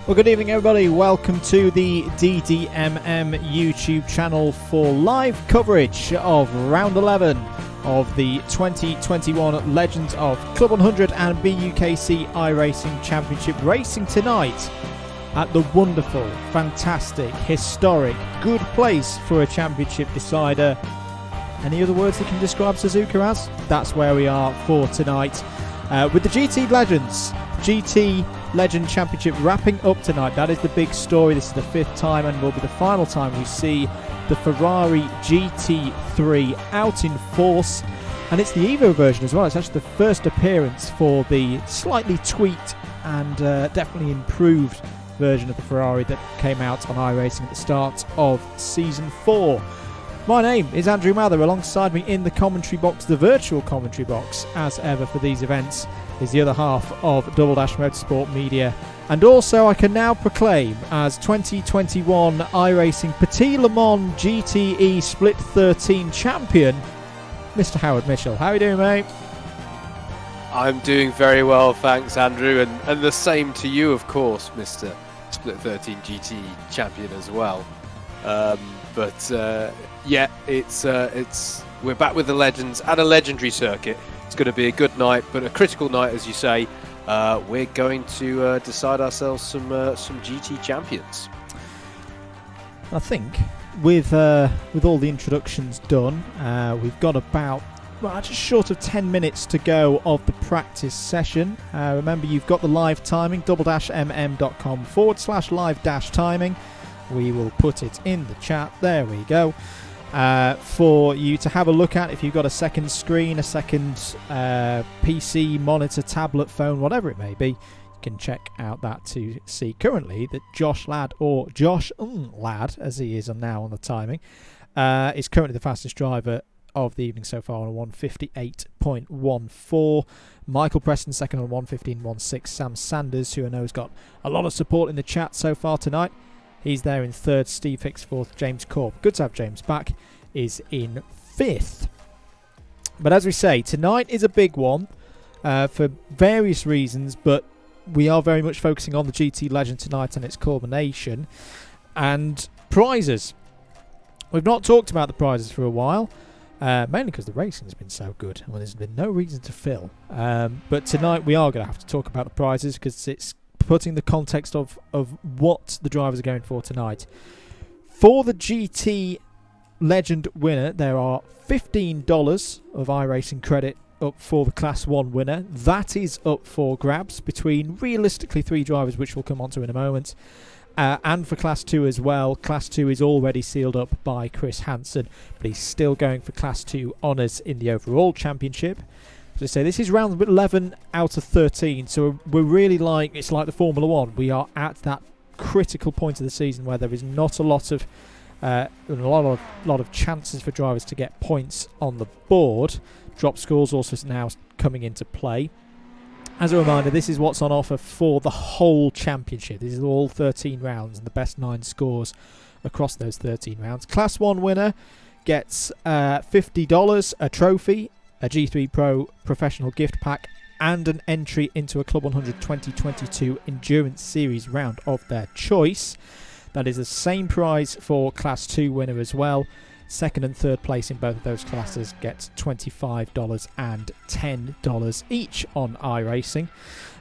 Well, good evening, everybody. Welcome to the DDMM YouTube channel for live coverage of Round 11 of the 2021 Legends of Club 100 and BUKC iRacing Championship racing tonight at the wonderful, fantastic, historic, good place for a championship decider. Any other words that can describe Suzuka as? That's where we are for tonight. With the GT Legends, GT Legend Championship wrapping up tonight. That is the big story. This is the 5th time and will be the final time we see the Ferrari Gt3 out in force. And it's the Evo version as well. It's actually the first appearance for the slightly tweaked and definitely improved version of the Ferrari that came out on iRacing at the start of Season 4. My name is Andrew Mather. Alongside me in the commentary box, the virtual commentary box, as ever for these events, is the other half of Double Dash Motorsport Media. And also I can now proclaim as 2021 iRacing Petit Le Mans GTE Split 13 champion, Mr. Howard Mitchell. How are you doing, mate? I'm doing very well, thanks, Andrew, and the same to you, of course, Mr. Split 13 GTE champion as well. Yeah, it's we're back with the Legends at a legendary circuit. It's going to be a good night, but a critical night, as you say. We're going to decide ourselves some GT champions. I think with all the introductions done, we've got about just short of 10 minutes to go of the practice session. Remember, you've got the live timing, double-mm.com/live-timing. We will put it in the chat. There we go. For you to have a look at if you've got a second screen, a second PC, monitor, tablet, phone, whatever it may be. You can check out that to see currently that Josh Ladd, or Josh Ladd as he is now on the timing, is currently the fastest driver of the evening so far on a 158.14. Michael Preston second on 115.16. Sam Sanders, who I know has got a lot of support in the chat so far tonight, he's there in 3rd. Steve Hicks 4th. James Corp, good to have James back, is in 5th. But as we say, tonight is a big one for various reasons, but we are very much focusing on the GT Legend tonight and its culmination. And prizes. We've not talked about the prizes for a while, mainly because the racing has been so good and there's been no reason to fill. But tonight we are going to have to talk about the prizes because it's putting the context of what the drivers are going for tonight. For the GT Legend winner, there are $15 of iRacing credit up for the Class 1 winner. That is up for grabs between realistically 3 drivers, which we'll come on to in a moment. And for Class 2 as well. Class 2 is already sealed up by Chris Hansen, but he's still going for Class 2 honours in the overall championship. As I say, this is round 11 out of 13, so we're really it's like the Formula 1. We are at that critical point of the season where there is not a lot of chances for drivers to get points on the board. Drop scores also now coming into play. As a reminder, this is what's on offer for the whole championship. This is all 13 rounds and the best 9 scores across those 13 rounds. Class 1 winner gets $50, a trophy, a G3 Pro professional gift pack, and an entry into a Club 100 2022 Endurance Series round of their choice. That is the same prize for Class 2 winner as well. 2nd and 3rd place in both of those classes get $25 and $10 each on iRacing.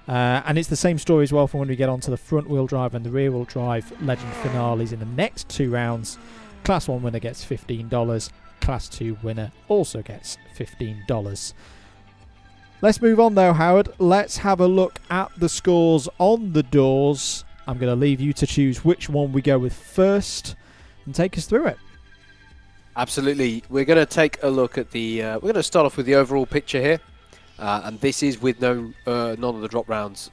And it's the same story as well for when we get onto the front wheel drive and the rear wheel drive legend finales in the next 2 rounds. Class 1 winner gets $15. Class 2 winner also gets $15. Let's move on though, Howard. Let's have a look at the scores on the doors. I'm going to leave you to choose which one we go with first and take us through it. Absolutely. We're going to take a look at the... we're going to start off with the overall picture here. And this is with none of the drop rounds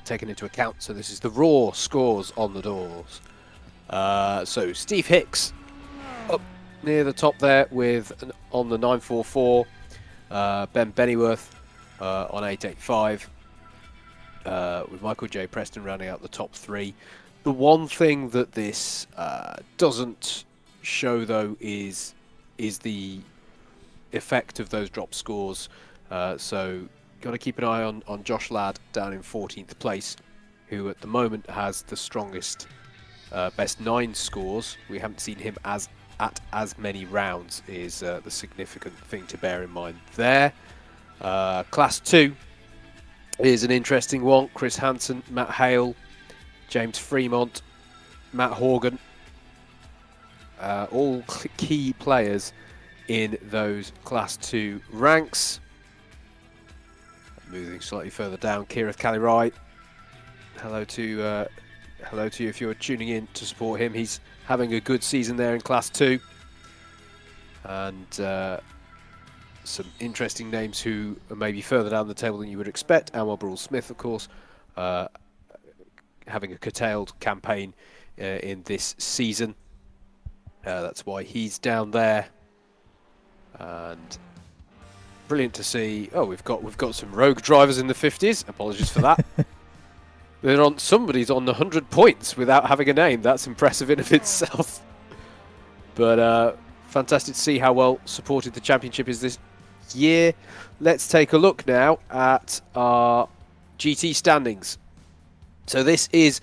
taken into account. So this is the raw scores on the doors. So Steve Hicks up near the top there with on the 944. Ben Bennyworth on 885. With Michael J. Preston rounding out the top 3. The one thing that this doesn't show though is the effect of those drop scores. So got to keep an eye on Josh Ladd down in 14th place, who at the moment has the strongest best 9 scores. We haven't seen him at as many rounds is the significant thing to bear in mind there. Class 2 is an interesting one. Chris Hansen, Matt Hale, James Fremont, Matt Horgan, all key players in those Class 2 ranks. Moving slightly further down, Kirith Kalirai. Hello to you if you're tuning in to support him. He's having a good season there in Class 2. And some interesting names who are maybe further down the table than you would expect. Anwar Brule Smith, of course, having a curtailed campaign in this season. That's why he's down there. And brilliant to see. Oh, we've got some rogue drivers in the 50s. Apologies for that. Somebody's on 100 points without having a name. That's impressive in of itself. But fantastic to see how well supported the championship is this year. Let's take a look now at our GT standings. So this is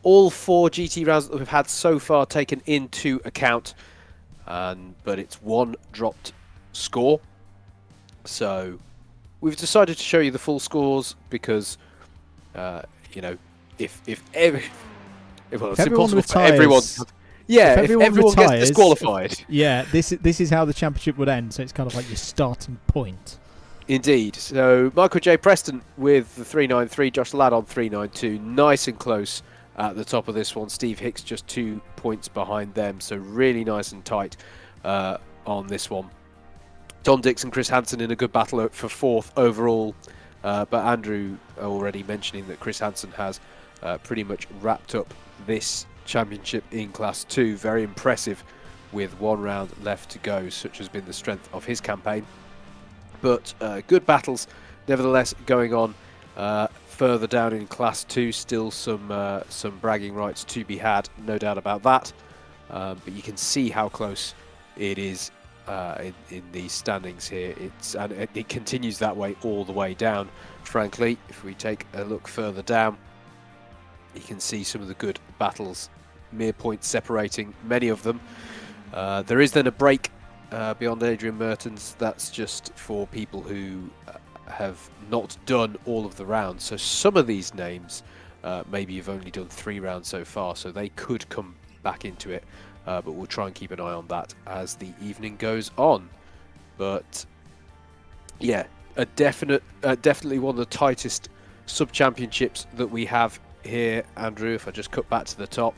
all 4 GT rounds that we've had so far taken into account, but it's 1 dropped score. So we've decided to show you the full scores because you know, if it's impossible for everyone. Yeah, if everyone gets disqualified. Yeah, this is how the championship would end. So it's kind of like your starting point. Indeed. So Michael J. Preston with the 393, Josh Ladd on 392, nice and close at the top of this one. Steve Hicks just 2 points behind them, so really nice and tight on this one. Tom Dixon, Chris Hansen in a good battle for 4th overall, but Andrew already mentioning that Chris Hansen has pretty much wrapped up this championship in Class 2. Very impressive with 1 round left to go. Such has been the strength of his campaign. But good battles nevertheless going on further down in Class 2. Still some bragging rights to be had, no doubt about that. But you can see how close it is in these standings here. It continues that way all the way down. Frankly, if we take a look further down, you can see some of the good battles, mere points separating many of them. There is then a break beyond Adrian Mertens. That's just for people who have not done all of the rounds. So some of these names maybe you've only done 3 rounds so far, so they could come back into it. But we'll try and keep an eye on that as the evening goes on. But yeah, definitely one of the tightest sub-championships that we have here, Andrew. If I just cut back to the top,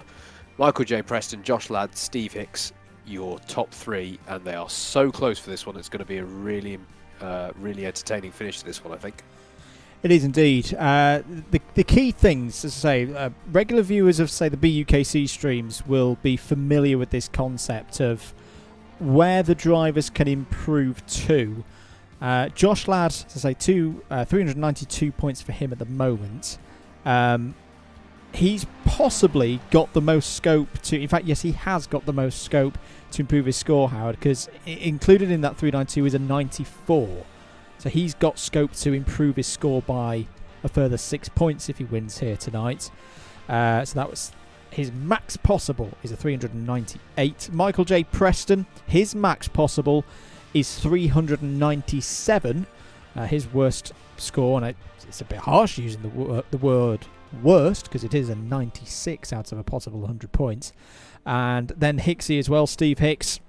Michael J. Preston, Josh Ladd, Steve Hicks, your top 3, and they are so close for this one. It's going to be a really entertaining finish to this one, I think. It is indeed. The key things, as I say, regular viewers of, say, the BUKC streams will be familiar with this concept of where the drivers can improve to. Josh Ladd, as I say, 392 points for him at the moment. He's possibly got the most scope to... In fact, yes, he has got the most scope to improve his score, Howard, because included in that 392 is a 94. So he's got scope to improve his score by a further 6 points if he wins here tonight. So that was his max possible is a 398. Michael J. Preston, his max possible is 397. His worst score, and it's a bit harsh using the word worst because it is a 96 out of a possible 100 points. And then Hicksy as well, Steve Hicks.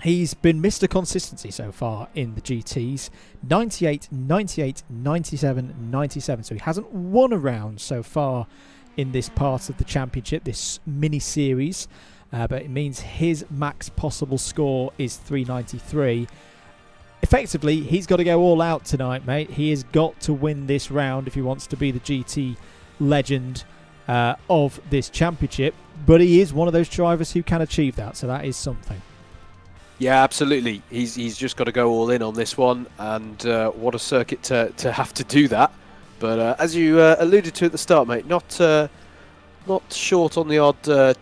He's been Mr. Consistency so far in the GTs. 98, 98, 97, 97. So he hasn't won a round so far in this part of the championship, this mini-series. But it means his max possible score is 393. Effectively, he's got to go all out tonight, mate. He has got to win this round if he wants to be the GT legend of this championship. But he is one of those drivers who can achieve that, so that is something. Yeah, absolutely. He's just got to go all in on this one, and what a circuit to have to do that. But as you alluded to at the start, mate, not short on the odd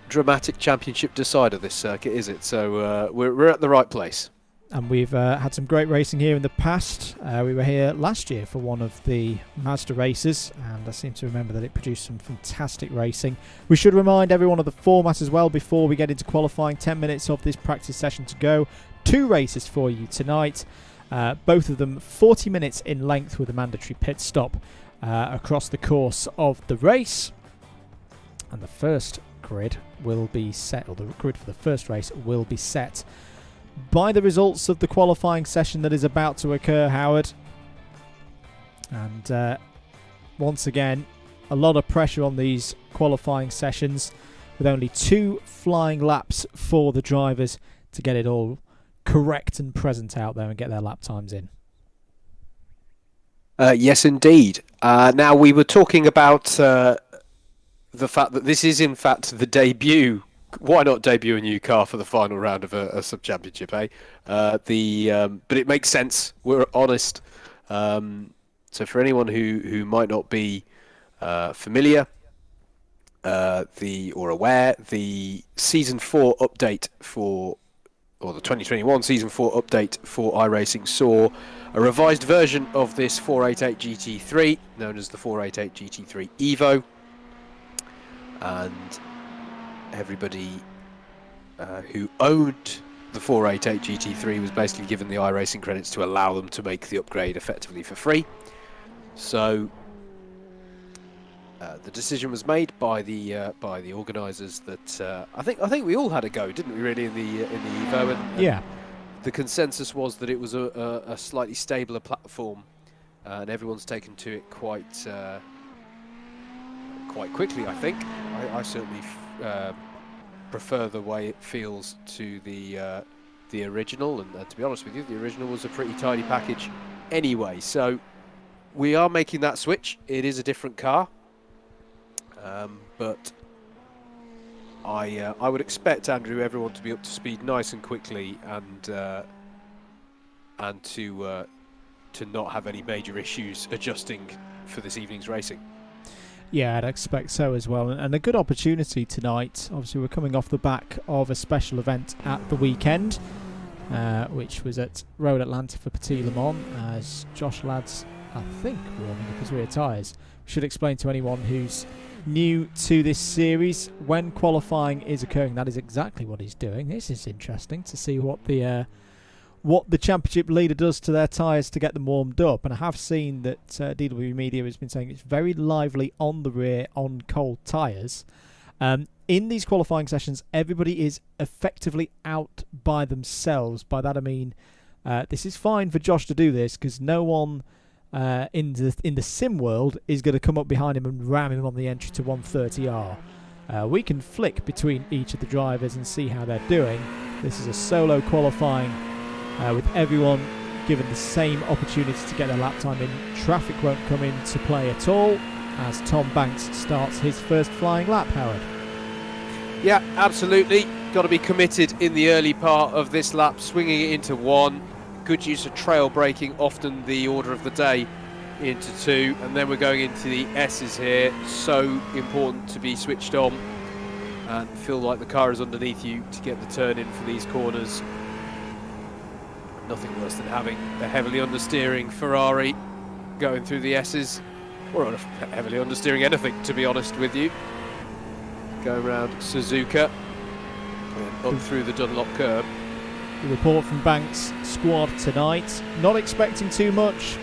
dramatic championship decider this circuit, is it? So we're at the right place. and we've had some great racing here in the past. We were here last year for one of the Mazda races, and I seem to remember that it produced some fantastic racing. We should remind everyone of the format as well before we get into qualifying. 10 minutes of this practice session to go. 2 races for you tonight, both of them 40 minutes in length with a mandatory pit stop across the course of the race. And the first grid will be set, or the grid for the first race will be set by the results of the qualifying session that is about to occur, Howard. And once again, a lot of pressure on these qualifying sessions, with only 2 flying laps for the drivers to get it all correct and present out there and get their lap times in. Yes, indeed. Now, we were talking about the fact that this is, in fact, the debut. Why not debut a new car for the final round of a sub-championship, eh? But it makes sense. We're honest. So for anyone who might not be familiar or aware, the Season 4 update or the 2021 Season 4 update for iRacing saw a revised version of this 488 GT3, known as the 488 GT3 Evo. And everybody who owned the 488 GT3 was basically given the iRacing credits to allow them to make the upgrade effectively for free. So the decision was made by the organisers that I think we all had a go, didn't we? Really, in the Evo, and yeah. The consensus was that it was a slightly stabler platform, and everyone's taken to it quite quickly. I think I certainly prefer the way it feels to the original, and to be honest with you, the original was a pretty tidy package anyway. So we are making that switch. It is a different car, but I would expect, Andrew, everyone to be up to speed nice and quickly, and to not have any major issues adjusting for this evening's racing. Yeah, I'd expect so as well. And a good opportunity tonight. Obviously, we're coming off the back of a special event at the weekend, which was at Road Atlanta for Petit Le Mans, as Josh Ladd's, I think, warming up his rear tyres. Should explain to anyone who's new to this series, when qualifying is occurring, that is exactly what he's doing. This is interesting to see what the championship leader does to their tyres to get them warmed up. And I have seen that DW Media has been saying it's very lively on the rear on cold tyres. In these qualifying sessions, everybody is effectively out by themselves. By that I mean, this is fine for Josh to do this, because no one in the sim world is going to come up behind him and ram him on the entry to 130R. We can flick between each of the drivers and see how they're doing. This is a solo qualifying with everyone given the same opportunity to get their lap time in. Traffic won't come into play at all as Tom Banks starts his first flying lap, Howard. Yeah, absolutely. Got to be committed in the early part of this lap, swinging it into 1. Good use of trail braking, often the order of the day, into 2. And then we're going into the S's here. So important to be switched on and feel like the car is underneath you to get the turn in for these corners. Nothing worse than having a heavily understeering Ferrari going through the S's, or heavily understeering anything, to be honest with you. Going around Suzuka and up through the Dunlop curb. The report from Banks' squad tonight. Not expecting too much.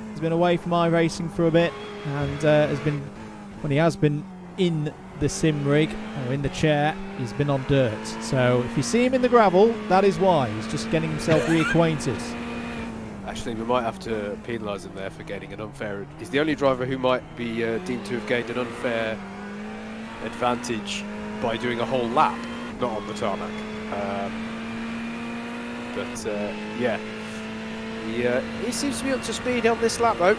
He's been away from iRacing for a bit, and when he has been in the sim rig or in the chair, he's been on dirt. So if you see him in the gravel, that is why. He's just getting himself reacquainted. Actually, we might have to penalise him there for gaining an unfair... He's the only driver who might be deemed to have gained an unfair advantage by doing a whole lap, not on the tarmac. Yeah, he seems to be up to speed on this lap though.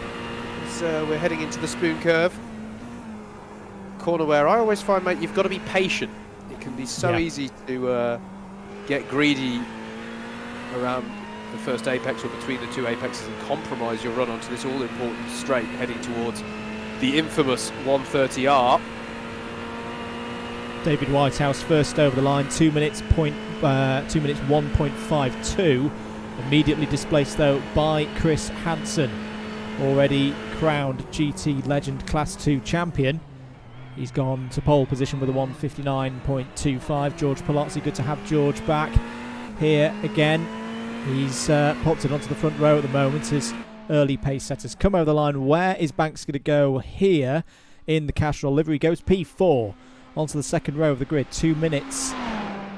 We're heading into the spoon curve. Corner where I always find, mate, you've got to be patient. It can be so easy to get greedy around the first apex or between the 2 apexes and compromise your run onto this all-important straight heading towards the infamous 130R. David Whitehouse first over the line, 2 minutes 1.52. Immediately displaced though by Chris Hansen, already crowned GT Legend Class 2 champion. He's gone to pole position with a 1:59.25. George Palazzi, good to have George back here again. He's popped it onto the front row at the moment. His early pace setters come over the line. Where is Banks going to go here in the Castrol livery? He goes P4 onto the second row of the grid. 2 minutes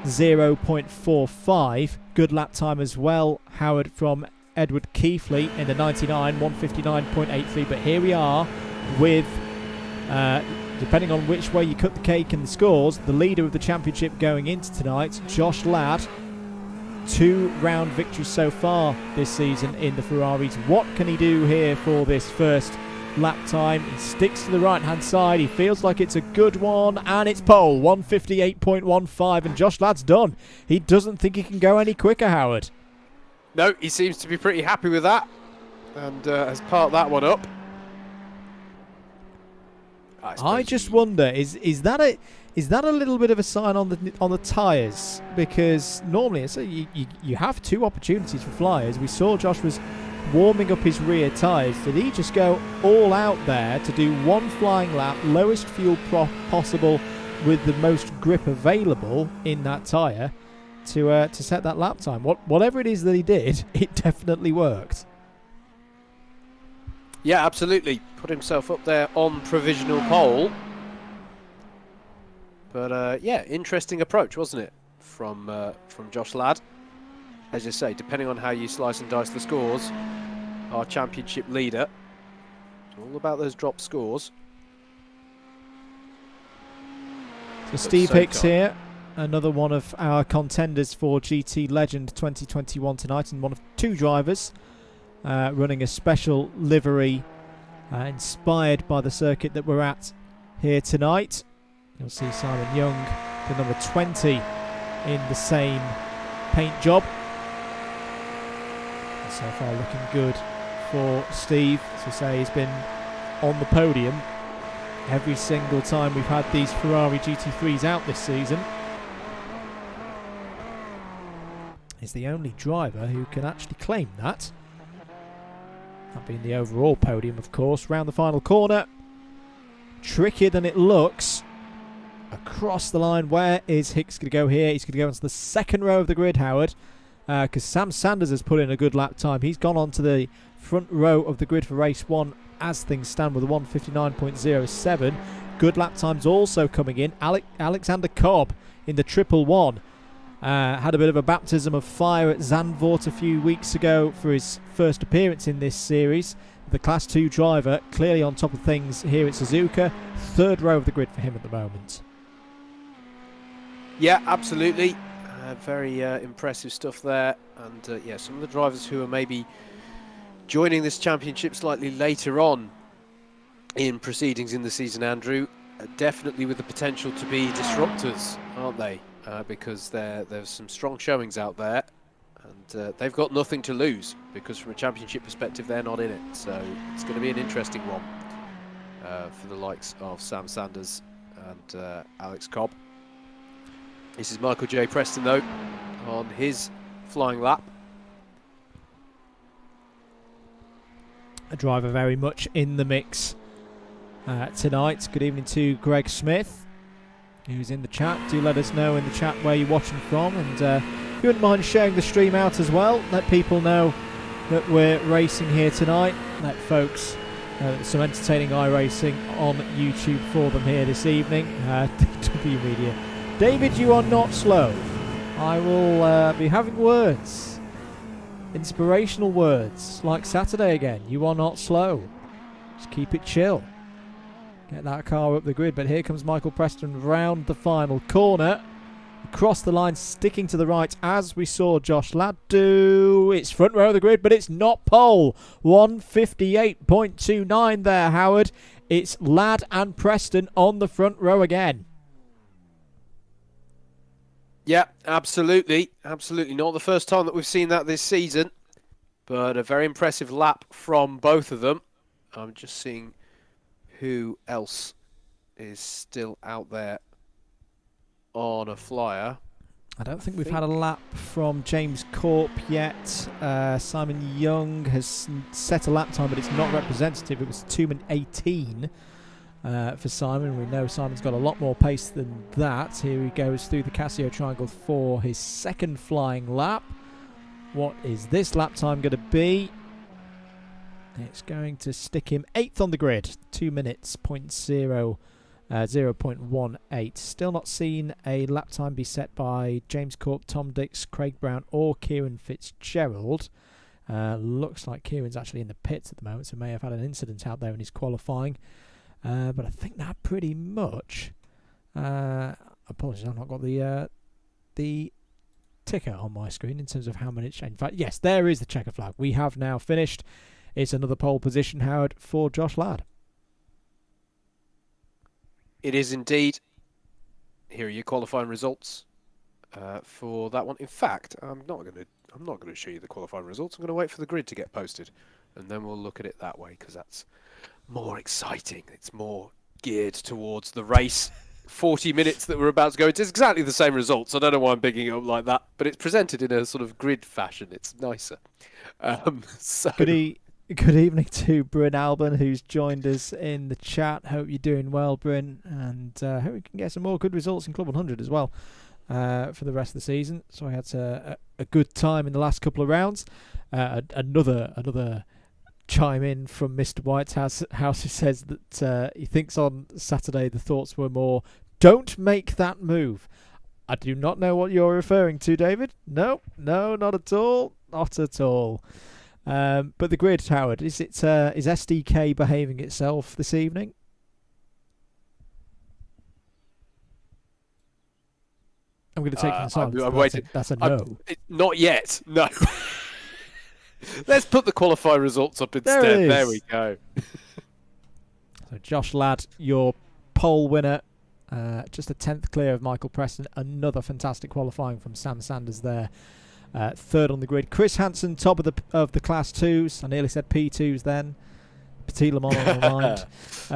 0.45. Good lap time as well, Howard, from Edward Keithley in the 99, 1:59.83. But here we are with, depending on which way you cut the cake and the scores, the leader of the championship going into tonight, Josh Ladd. 2 round victories so far this season in the Ferraris. What can he do here for this first lap time? He sticks to the right hand side. He feels like it's a good one, and it's pole 1:58.15, and Josh Ladd's done. He doesn't think he can go any quicker, Howard. No, he seems to be pretty happy with that, and has parked that one up. I just wonder, is that a little bit of a sign on the tyres? Because normally you have 2 opportunities for flyers. We saw Josh was warming up his rear tyres. Did he just go all out there to do 1 flying lap, lowest fuel possible with the most grip available in that tyre to set that lap time? Whatever it is that he did, it definitely worked. Yeah, absolutely. Put himself up there on provisional pole. But yeah, interesting approach, wasn't it, from Josh Ladd? As you say, depending on how you slice and dice the scores, our championship leader. It's all about those drop scores. So Steve Hicks here, another one of our contenders for GT Legend 2021 tonight, and one of 2 drivers running a special livery inspired by the circuit that we're at here tonight. You'll see Simon Young, the number 20, in the same paint job. And so far looking good for Steve. As I say, he's been on the podium every single time we've had these Ferrari GT3s out this season. He's the only driver who can actually claim that. That being the overall podium, of course. Round the final corner. Trickier than it looks. Across the line, where is Hicks going to go here? He's going to go into the second row of the grid, Howard, because Sam Sanders has put in a good lap time. He's gone on to the front row of the grid for race 1 as things stand with a 1:59.07. Good lap times also coming in. Alexander Cobb in the 111. Had a bit of a baptism of fire at Zandvoort a few weeks ago for his first appearance in this series. The Class 2 driver clearly on top of things here at Suzuka. Third row of the grid for him at the moment. Yeah, absolutely. Very impressive stuff there. And yeah, some of the drivers who are maybe joining this championship slightly later on in proceedings in the season, Andrew, definitely with the potential to be disruptors, aren't they? Because there's some strong showings out there, and they've got nothing to lose, because from a championship perspective they're not in it. So it's going to be an interesting one for the likes of Sam Sanders and Alex Cobb. This is Michael J. Preston though on his flying lap. A driver very much in the mix tonight. Good evening to Greg Smith, who's in the chat. Do let us know in the chat where you're watching from, and if you wouldn't mind sharing the stream out as well, let people know that we're racing here tonight. Let folks some entertaining iRacing on YouTube for them here this evening. DW Media. David, you are not slow. I will be having words, inspirational words, like Saturday again. You are not slow. Just keep it chill. Get that car up the grid. But here comes Michael Preston round the final corner. Across the line, sticking to the right, as we saw Josh Ladd do. It's front row of the grid, but it's not pole. 1:58.29 there, Howard. It's Ladd and Preston on the front row again. Yeah, absolutely. Absolutely. Not the first time that we've seen that this season, but a very impressive lap from both of them. I'm just seeing who else is still out there on a flyer. I don't think we've had a lap from James Corp yet. Simon Young has set a lap time, but it's not representative. It was 2 minute 18 for Simon. We know Simon's got a lot more pace than that. Here he goes through the Casio Triangle for his second flying lap. What is this lap time going to be? It's going to stick him 8th on the grid. 2 minutes, 0.18. Still not seen a lap time be set by James Corp, Tom Dix, Craig Brown or Kieran Fitzgerald. Looks like Kieran's actually in the pits at the moment, so may have had an incident out there in his qualifying. But I think that pretty much... apologies, I've not got the ticker on my screen in terms of how many it's changed. In fact, yes, there is the checker flag. We have now finished. It's another pole position, Howard, for Josh Ladd. It is indeed. Here are your qualifying results for that one. In fact, I'm not going to show you the qualifying results. I'm going to wait for the grid to get posted, and then we'll look at it that way because that's more exciting. It's more geared towards the race. 40 minutes that we're about to go into. It's exactly the same results. I don't know why I'm bigging it up like that, but it's presented in a sort of grid fashion. It's nicer. So Good evening to Bryn Alban, who's joined us in the chat. Hope you're doing well, Bryn, and hope we can get some more good results in Club 100 as well for the rest of the season. So I had a good time in the last couple of rounds. Another chime in from Mr. Whitehouse, who says that he thinks on Saturday the thoughts were more, don't make that move. I do not know what you're referring to, David. No, not at all. Not at all. But the grid, Howard, is SDK behaving itself this evening? I'm going to take the silence. That's a no. Not yet. No. Let's put the qualifying results up instead. There we go. So Josh Ladd, your pole winner, just a 10th clear of Michael Preston. Another fantastic qualifying from Sam Sanders there. Third on the grid. Chris Hansen, top of the Class 2s. I nearly said P2s then. Petit Le Mans on the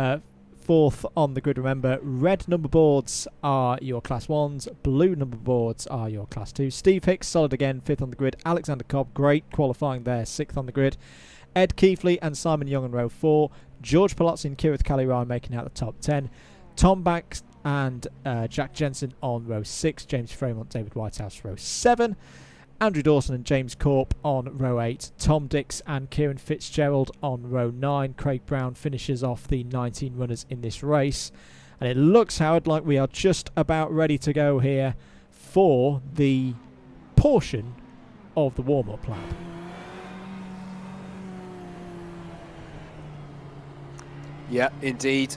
line. Fourth on the grid, remember. Red number boards are your Class 1s. Blue number boards are your Class 2s. Steve Hicks, solid again, 5th on the grid. Alexander Cobb, great qualifying there, 6th on the grid. Ed Keefley and Simon Young on row 4. George Palazzi and Kirath Kalirai making out the top 10. Tom Banks and Jack Jensen on row 6. James Fremont, David Whitehouse, row 7. Andrew Dawson and James Corp on row 8. Tom Dix and Kieran Fitzgerald on row 9. Craig Brown finishes off the 19 runners in this race. And it looks, Howard, like we are just about ready to go here for the portion of the warm-up lap. Yeah, indeed.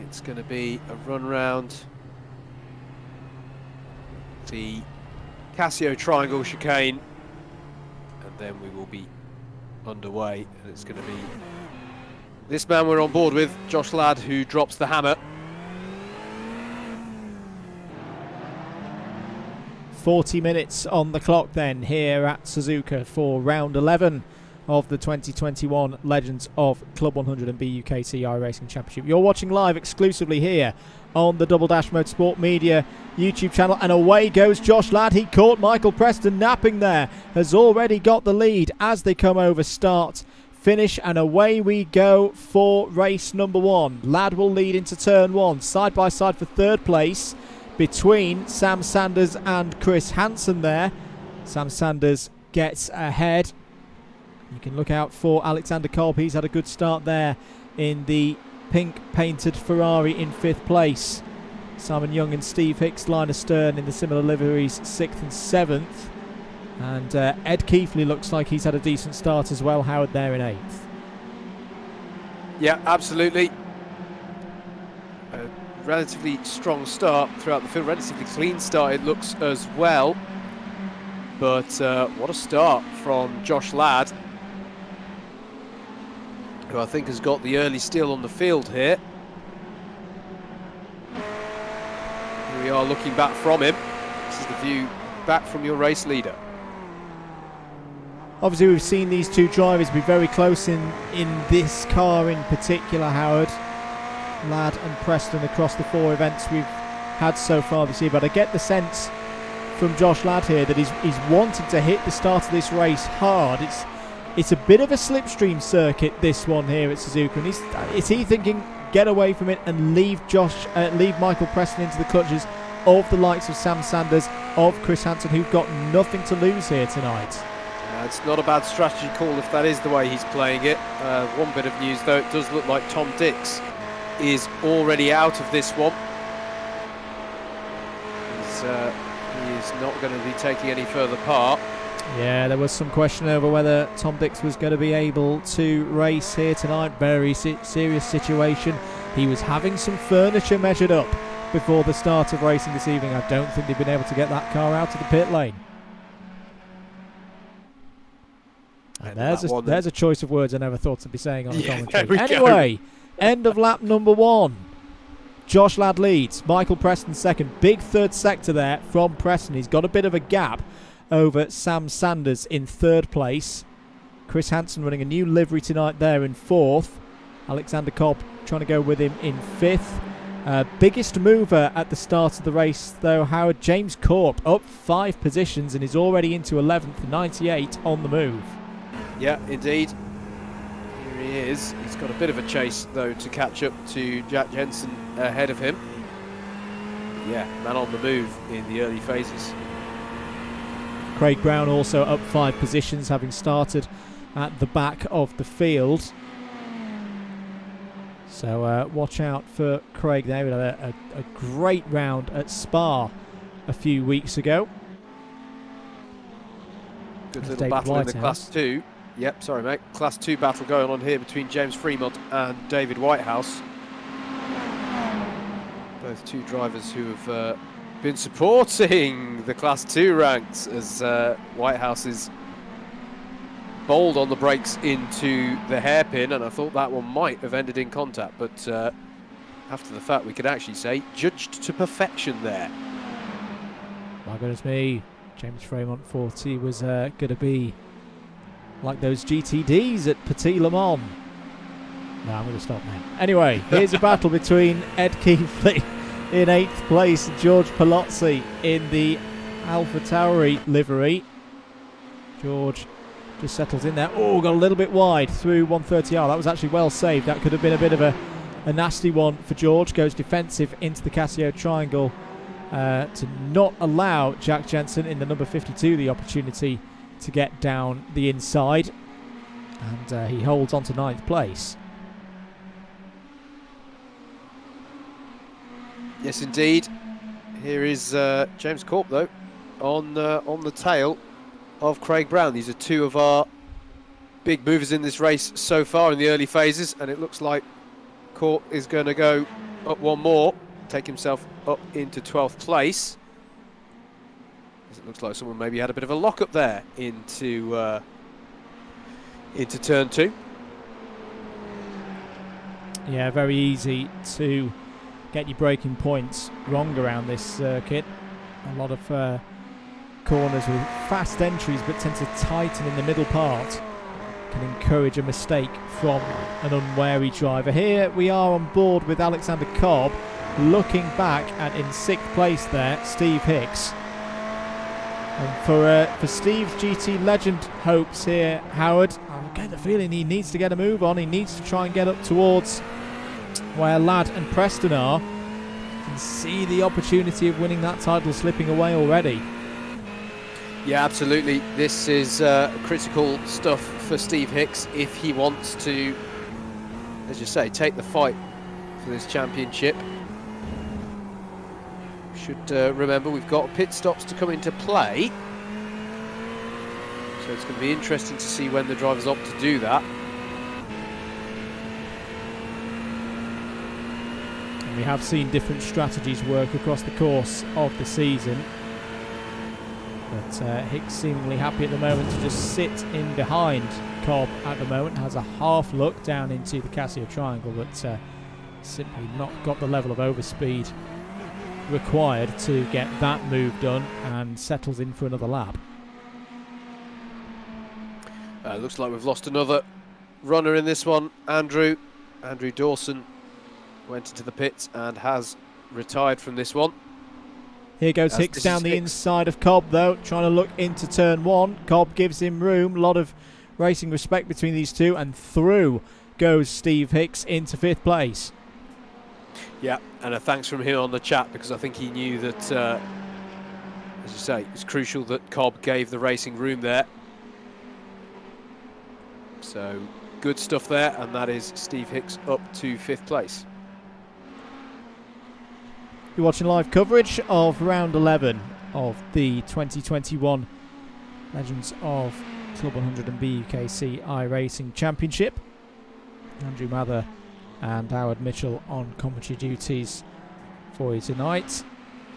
It's going to be a run round the Casio Triangle chicane, and then we will be underway, and it's going to be this man we're on board with, Josh Ladd, who drops the hammer. 40 minutes on the clock then here at Suzuka for round 11 of the 2021 Legends of Club 100 and BUKC iRacing Championship. You're watching live exclusively here on the Double Dash Motorsport Media YouTube channel, and away goes Josh Ladd. He caught Michael Preston napping there, has already got the lead as they come over start finish, and away we go for race number 1. Ladd will lead into turn 1, side by side for third place between Sam Sanders and Chris Hansen there. Sam Sanders gets ahead. You can look out for Alexander Kolb. He's had a good start there in the pink painted Ferrari in 5th place. Simon Young and Steve Hicks line astern in the similar liveries, 6th and 7th. And Ed Keefley looks like he's had a decent start as well, Howard, there in 8th. Yeah, absolutely. A relatively strong start throughout the field, relatively clean start it looks as well. But what a start from Josh Ladd, who I think has got the early steal on the field here. Here we are looking back from him. This is the view back from your race leader. Obviously we've seen these two drivers be very close in this car in particular, Howard. Ladd and Preston across the 4 events we've had so far this year, but I get the sense from Josh Ladd here that he's wanted to hit the start of this race hard. It's a bit of a slipstream circuit, this one here at Suzuka, and is he thinking get away from it and leave Michael Preston into the clutches of the likes of Sam Sanders, of Chris Hansen, who've got nothing to lose here tonight? It's not a bad strategy call if that is the way he's playing it. One bit of news though, it does look like Tom Dix is already out of this one. He is not going to be taking any further part. Yeah, there was some question over whether Tom Dix was going to be able to race here tonight. Very serious situation. He was having some furniture measured up before the start of racing this evening. I don't think they've been able to get that car out of the pit lane. And there's a choice of words I never thought to be saying on the commentary. Anyway, end of lap number 1. Josh Ladd leads. Michael Preston second. Big third sector there from Preston. He's got a bit of a gap over Sam Sanders in third place. Chris Hansen running a new livery tonight there in fourth. Alexander Cobb trying to go with him in fifth. Biggest mover at the start of the race though, Howard, James Corp up 5 positions and is already into 11th, 98 on the move. Yeah, indeed. Here he is. He's got a bit of a chase though to catch up to Jack Jensen ahead of him. Yeah, man on the move in the early phases. Craig Brown also up 5 positions, having started at the back of the field. So watch out for Craig there. We had a great round at Spa a few weeks ago. Good little battle in the Class 2. Yep, sorry mate. Class 2 battle going on here between James Fremont and David Whitehouse. Both two drivers who have been supporting the Class 2 ranks as Whitehouse is bold on the brakes into the hairpin, and I thought that one might have ended in contact, but after the fact we could actually say judged to perfection there. My goodness me, James Fremont thought he was going to be like those GTDs at Petit Le Mans. No, I'm going to stop now. Anyway, here's a battle between Ed Keefley in 8th place and George Palozzi in the Alpha Tauri livery. George just settles in there. Oh, got a little bit wide through 130R. That was actually well saved. That could have been a bit of a nasty one for George. Goes defensive into the Casio triangle to not allow Jack Jensen in the number 52 the opportunity to get down the inside. And he holds on to 9th place. Yes, indeed. Here is James Corp, though, on the tail of Craig Brown. These are two of our big movers in this race so far in the early phases, and it looks like Corp is going to go up one more, take himself up into 12th place. It looks like someone maybe had a bit of a lock-up there into turn 2. Yeah, very easy to get your braking points wrong around this circuit. A lot of corners with fast entries but tend to tighten in the middle part. Can encourage a mistake from an unwary driver. Here we are on board with Alexander Cobb, looking back at in 6th place there, Steve Hicks. And for Steve's GT legend hopes here, Howard, I get the feeling he needs to get a move on. He needs to try and get up towards where Ladd and Preston are. You can see the opportunity of winning that title slipping away already. Yeah, absolutely. This is critical stuff for Steve Hicks if he wants to, as you say, take the fight for this championship. Should remember we've got pit stops to come into play, so it's going to be interesting to see when the drivers opt to do that. And we have seen different strategies work across the course of the season, but Hicks seemingly happy at the moment to just sit in behind Cobb at the moment. Has a half look down into the Casio triangle, but simply not got the level of overspeed required to get that move done, and settles in for another lap. Looks like we've lost another runner in this one. Andrew Dawson went into the pits and has retired from this one. Here goes Hicks down the inside of Cobb, though, trying to look into turn 1. Cobb gives him room. A lot of racing respect between these two, and through goes Steve Hicks into 5th place. Yeah, and a thanks from him on the chat, because I think he knew that, as you say, it's crucial that Cobb gave the racing room there. So good stuff there, and that is Steve Hicks up to 5th place. You're watching live coverage of round 11 of the 2021 Legends of Club 100 and BUKC iRacing Championship. Andrew Mather and Howard Mitchell on commentary duties for you tonight.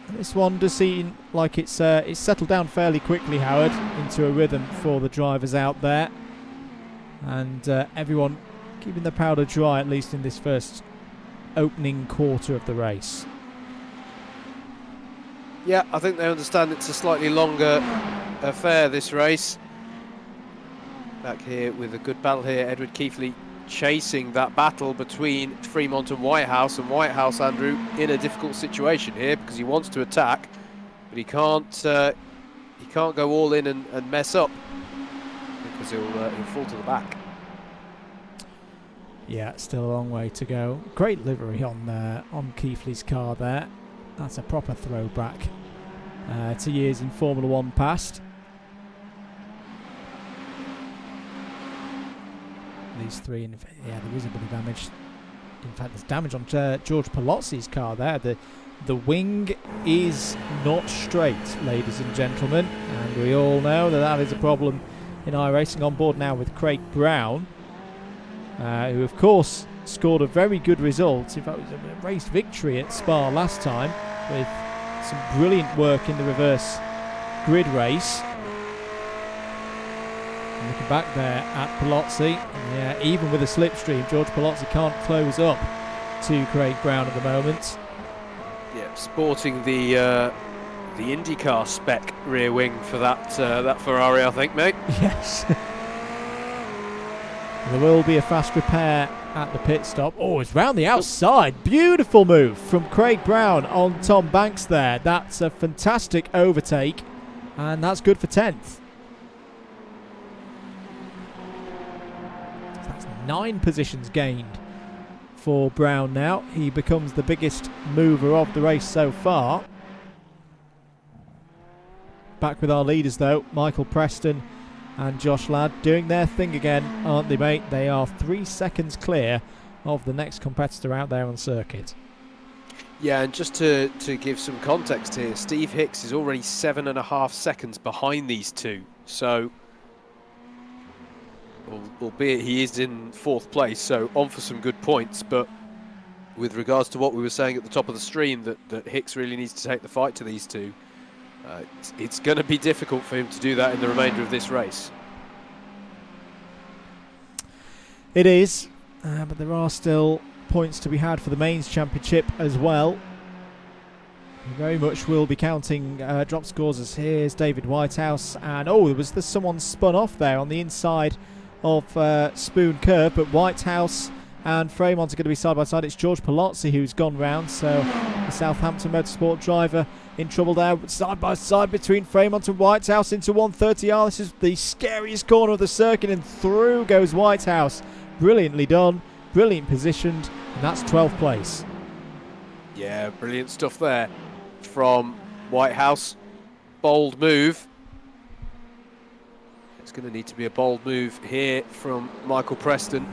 And this one does seem like it's settled down fairly quickly, Howard, into a rhythm for the drivers out there. And everyone keeping the powder dry, at least in this first opening quarter of the race. Yeah, I think they understand it's a slightly longer affair, this race. Back here with a good battle here, Edward Keithley chasing that battle between Fremont and Whitehouse. And Whitehouse, Andrew, in a difficult situation here because he wants to attack, but he can't go all in and mess up because he'll fall to the back. Yeah, still a long way to go. Great livery on Keithley's car there. That's a proper throwback to years in Formula 1 past. These three, yeah, there is a bit of damage. In fact, there's damage on George Palozzi's car there. The wing is not straight, ladies and gentlemen, and we all know that is a problem in iRacing. On board now with Craig Brown, who of course scored a very good result. In fact, it was a race victory at Spa last time with some brilliant work in the reverse grid race. And looking back there at Palozzi, yeah, even with a slipstream, George Palozzi can't close up to Craig Brown at the moment. Yeah, sporting the IndyCar spec rear wing for that Ferrari, I think, mate. Yes. There will be a fast repair at the pit stop. Oh, it's round the outside. Beautiful move from Craig Brown on Tom Banks there. That's a fantastic overtake, and that's good for 10th. That's 9 positions gained for Brown now. He becomes the biggest mover of the race so far. Back with our leaders though, Michael Preston and Josh Ladd doing their thing again, aren't they, mate? They are 3 seconds clear of the next competitor out there on circuit. Yeah, and just to give some context here, Steve Hicks is already 7.5 seconds behind these two. So, albeit he is in 4th place, so on for some good points. But with regards to what we were saying at the top of the stream, that Hicks really needs to take the fight to these two, it's going to be difficult for him to do that in the remainder of this race. It is, but there are still points to be had for the mains championship as well. We very much will be counting drop scores. As here's David Whitehouse, and there's someone spun off there on the inside of Spoon Curve, but Whitehouse and Fremont are going to be side by side. It's George Palozzi who's gone round, so the Southampton Motorsport driver in trouble there. Side by side between Fremont and Whitehouse into 130R. This is the scariest corner of the circuit, and through goes Whitehouse. Brilliantly done, brilliant positioned, and that's 12th place. Yeah, brilliant stuff there from Whitehouse. Bold move. It's going to need to be a bold move here from Michael Preston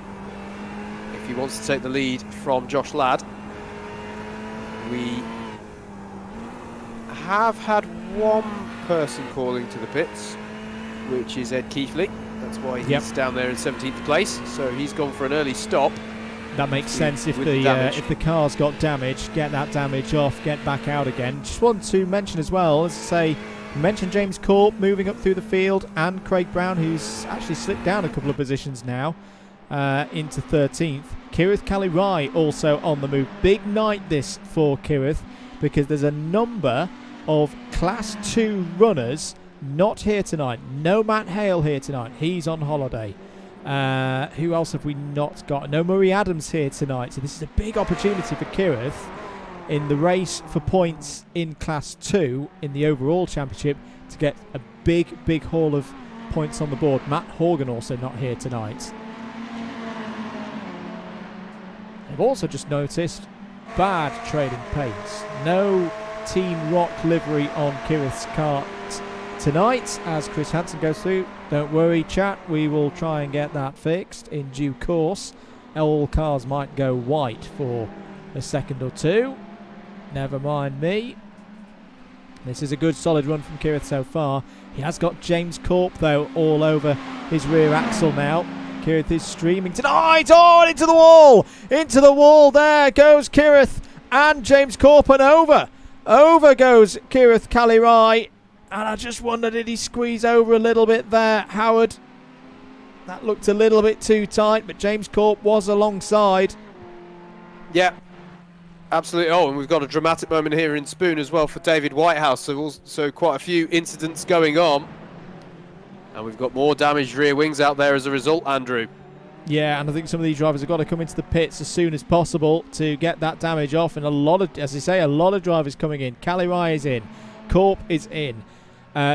if he wants to take the lead from Josh Ladd. We have had one person calling to the pits, which is Ed Keithley. That's why he's down there in 17th place. So he's gone for an early stop. That makes sense. If the car's got damage, get that damage off, get back out again. Just want to mention as well, as I say, we mentioned James Corp moving up through the field, and Craig Brown, who's actually slipped down a couple of positions now into 13th. Kirith Kalirai also on the move. Big night this for Kirith, because there's a number of Class 2 runners not here tonight. No Matt Hale here tonight. He's on holiday. Who else have we not got? No Murray Adams here tonight. So this is a big opportunity for Kirith in the race for points in Class 2 in the overall championship to get a big haul of points on the board. Matt Horgan also not here tonight. I've also just noticed bad trading paints. No Team Rock livery on Kirith's kart tonight as Chris Hansen goes through. Don't worry, chat, we will try and get that fixed in due course. All cars might go white for a second or two. Never mind me. This is a good solid run from Kirith so far. He has got James Corp though all over his rear axle now. Kirith is streaming tonight. Oh, into the wall! Into the wall, there goes Kirith and James Corp, and over. Over goes Kirith Kalirai. And I just wonder, did he squeeze over a little bit there, Howard? That looked a little bit too tight, but James Corp was alongside. Yeah, absolutely. Oh, and we've got a dramatic moment here in Spoon as well for David Whitehouse. So also quite a few incidents going on. And we've got more damaged rear wings out there as a result, Andrew. Yeah, and I think some of these drivers have got to come into the pits as soon as possible to get that damage off. And a lot of, as I say, a lot of drivers coming in. Kalirai is in. Corp is in.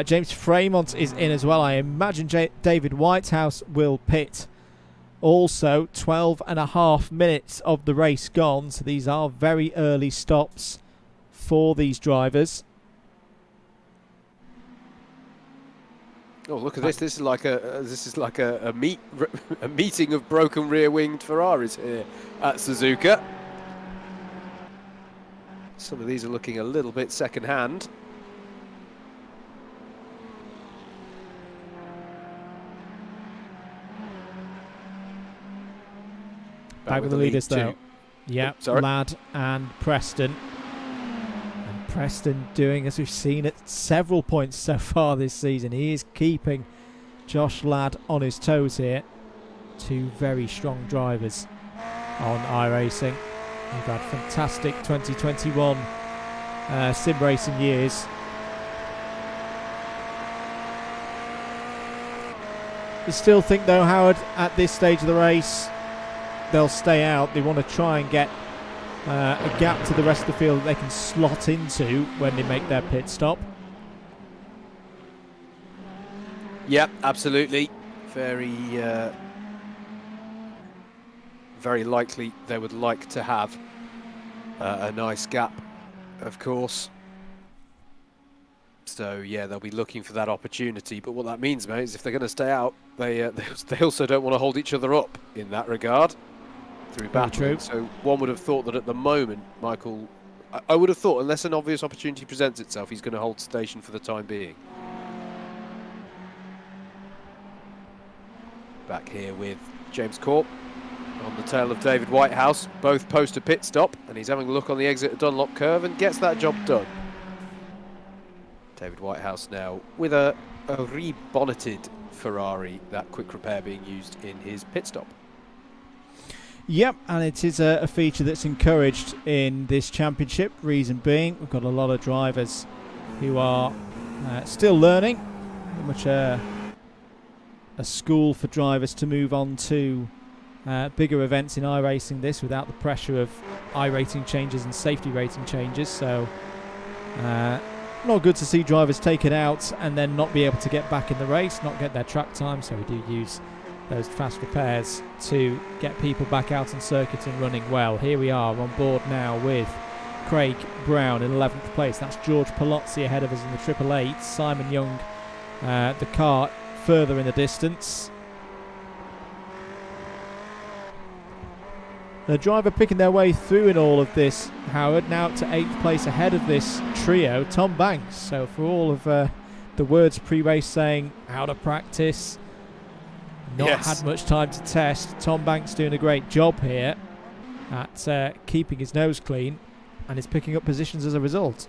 James Fremont is in as well. I imagine David Whitehouse will pit. Also, 12.5 minutes of the race gone. So these are very early stops for these drivers. Oh, look at this! This is like a meeting of broken rear-winged Ferraris here at Suzuka. Some of these are looking a little bit second-hand. Back with the leaders though. Too. Yep, sorry. Ladd and Preston. And Preston doing, as we've seen, at several points so far this season. He is keeping Josh Ladd on his toes here. Two very strong drivers on iRacing. We've had fantastic 2021 sim racing years. You still think though, Howard, at this stage of the race, they'll stay out. They want to try and get a gap to the rest of the field that they can slot into when they make their pit stop. Yep, absolutely. Very likely they would like to have a nice gap, of course. So yeah, they'll be looking for that opportunity. But what that means, mate, is if they're going to stay out, they also don't want to hold each other up in that regard through battling. So one would have thought that at the moment, Michael, I would have thought, unless an obvious opportunity presents itself, he's going to hold station for the time being. Back here with James Corp on the tail of David Whitehouse, both post a pit stop, and he's having a look on the exit of Dunlop curve and gets that job done. David Whitehouse now with a rebonneted Ferrari, that quick repair being used in his pit stop. Yep, and it is a feature that's encouraged in this championship. Reason being, we've got a lot of drivers who are still learning. Very much a school for drivers to move on to bigger events in iRacing this without the pressure of iRating changes and safety rating changes. So not good to see drivers taken out and then not be able to get back in the race, not get their track time. So we do use those fast repairs to get people back out on circuit and running well. Here we are on board now with Craig Brown in 11th place. That's George Palozzi ahead of us in the 888. Simon Young, the car further in the distance. The driver picking their way through in all of this, Howard, now up to 8th place ahead of this trio, Tom Banks. So for all of the words pre-race saying out of practice, not had much time to test, Tom Banks doing a great job here at keeping his nose clean, and is picking up positions as a result.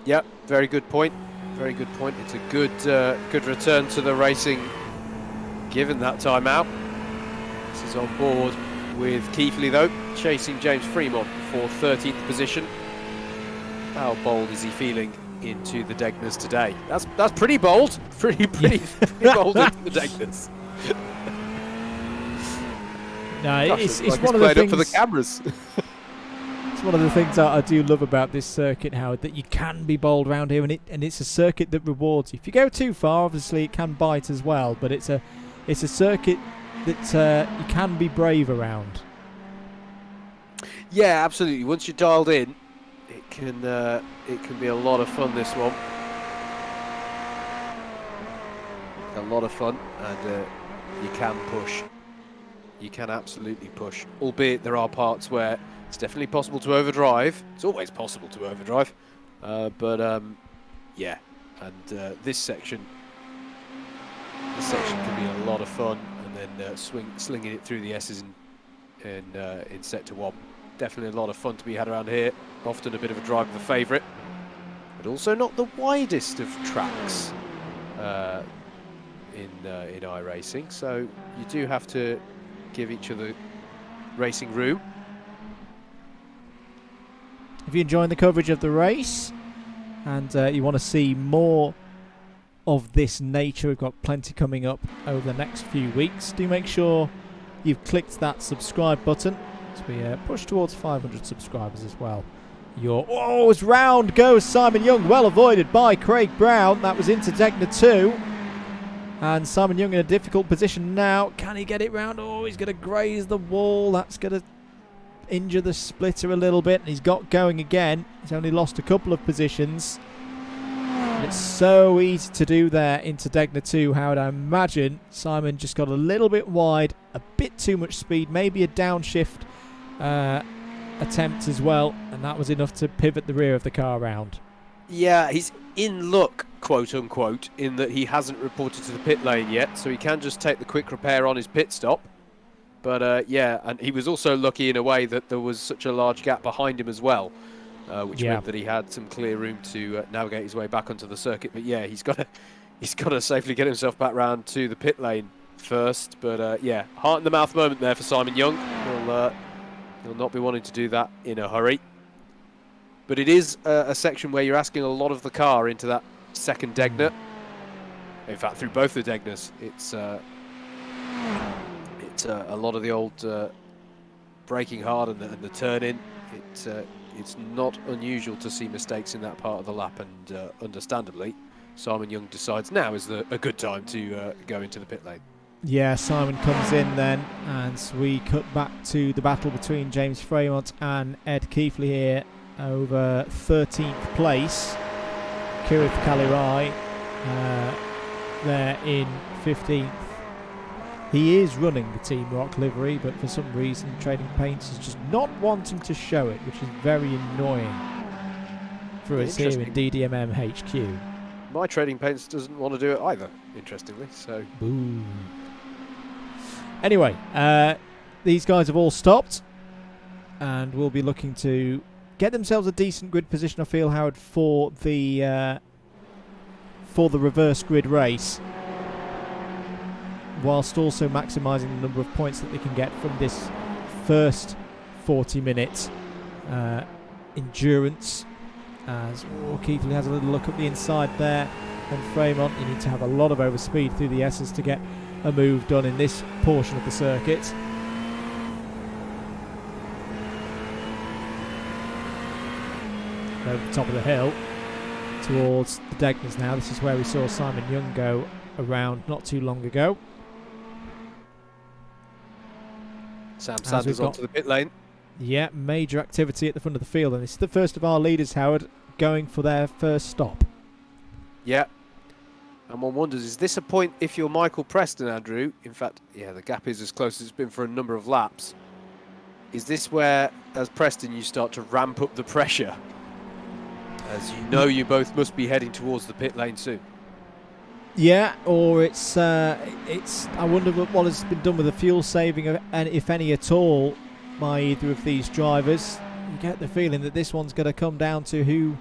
Yep, very good point. Very good point. It's a good return to the racing, given that time out. This is on board with Keithley though, chasing James Fremont for 13th position. How bold is he feeling into the Degners today? That's pretty bold. Pretty bold into the Degners. No, Gosh, it's like one of the things up for the cameras. It's one of the things I do love about this circuit, Howard, that you can be bold around here, and it's a circuit that rewards you. If you go too far, obviously it can bite as well, but it's a circuit that you can be brave around. Yeah, absolutely. Once you're dialed in, it can be a lot of fun. This one, a lot of fun, and you can push. You can absolutely push, albeit there are parts where it's definitely possible to overdrive. It's always possible to overdrive, yeah. And this section can be a lot of fun, and then slinging it through the S's in sector 1. Definitely a lot of fun to be had around here. Often a bit of a drive of a favourite, but also not the widest of tracks in iRacing. So you do have to give each other racing room. If you're enjoying the coverage of the race and you want to see more of this nature, we've got plenty coming up over the next few weeks. Do make sure you've clicked that subscribe button as we push towards 500 subscribers as well. It's round goes Simon Young, well avoided by Craig Brown. That was into Degner 2. And Simon Young in a difficult position now. Can he get it round? Oh, he's going to graze the wall. That's going to injure the splitter a little bit. And he's got going again. He's only lost a couple of positions. And it's so easy to do there into Degner 2, Howard. I imagine Simon just got a little bit wide, a bit too much speed, maybe a downshift attempt as well. And that was enough to pivot the rear of the car round. Yeah, he's in luck, quote unquote, in that he hasn't reported to the pit lane yet, so he can just take the quick repair on his pit stop. But yeah, and he was also lucky in a way that there was such a large gap behind him as well, which meant that he had some clear room to navigate his way back onto the circuit. But yeah, he's got to safely get himself back round to the pit lane first. But yeah, heart in the mouth moment there for Simon Young. He'll not be wanting to do that in a hurry. But it is a section where you're asking a lot of the car into that second Degner. In fact, through both the Degners, it's a lot of the old braking hard and the turn in. It's not unusual to see mistakes in that part of the lap, and understandably, Simon Young decides now is a good time to go into the pit lane. Yeah, Simon comes in then, and we cut back to the battle between James Fremont and Ed Keefley here over 13th place. Kirith Kalirai there in 15th. He is running the Team Rock livery, but for some reason Trading Paints is just not wanting to show it, which is very annoying for us here in DDMM HQ. My Trading Paints doesn't want to do it either, interestingly. So. Boo. Anyway, these guys have all stopped, and will be looking to get themselves a decent grid position, I feel, Howard, for the reverse grid race, whilst also maximising the number of points that they can get from this first 40-minute endurance. As Keithley has a little look at the inside there, and Fremont, you need to have a lot of overspeed through the S's to get a move done in this portion of the circuit. Over the top of the hill towards the Degners now. This is where we saw Simon Young go around not too long ago. Sam Sanders onto the pit lane. Yeah, major activity at the front of the field, and this is the first of our leaders, Howard, going for their first stop. Yeah, and one wonders, is this a point if you're Michael Preston, Andrew? In fact, yeah, the gap is as close as it's been for a number of laps. Is this where, as Preston, you start to ramp up the pressure? As you know, you both must be heading towards the pit lane soon. Yeah, or it's I wonder what has been done with the fuel saving, if any at all, by either of these drivers. You get the feeling that this one's going to come down to who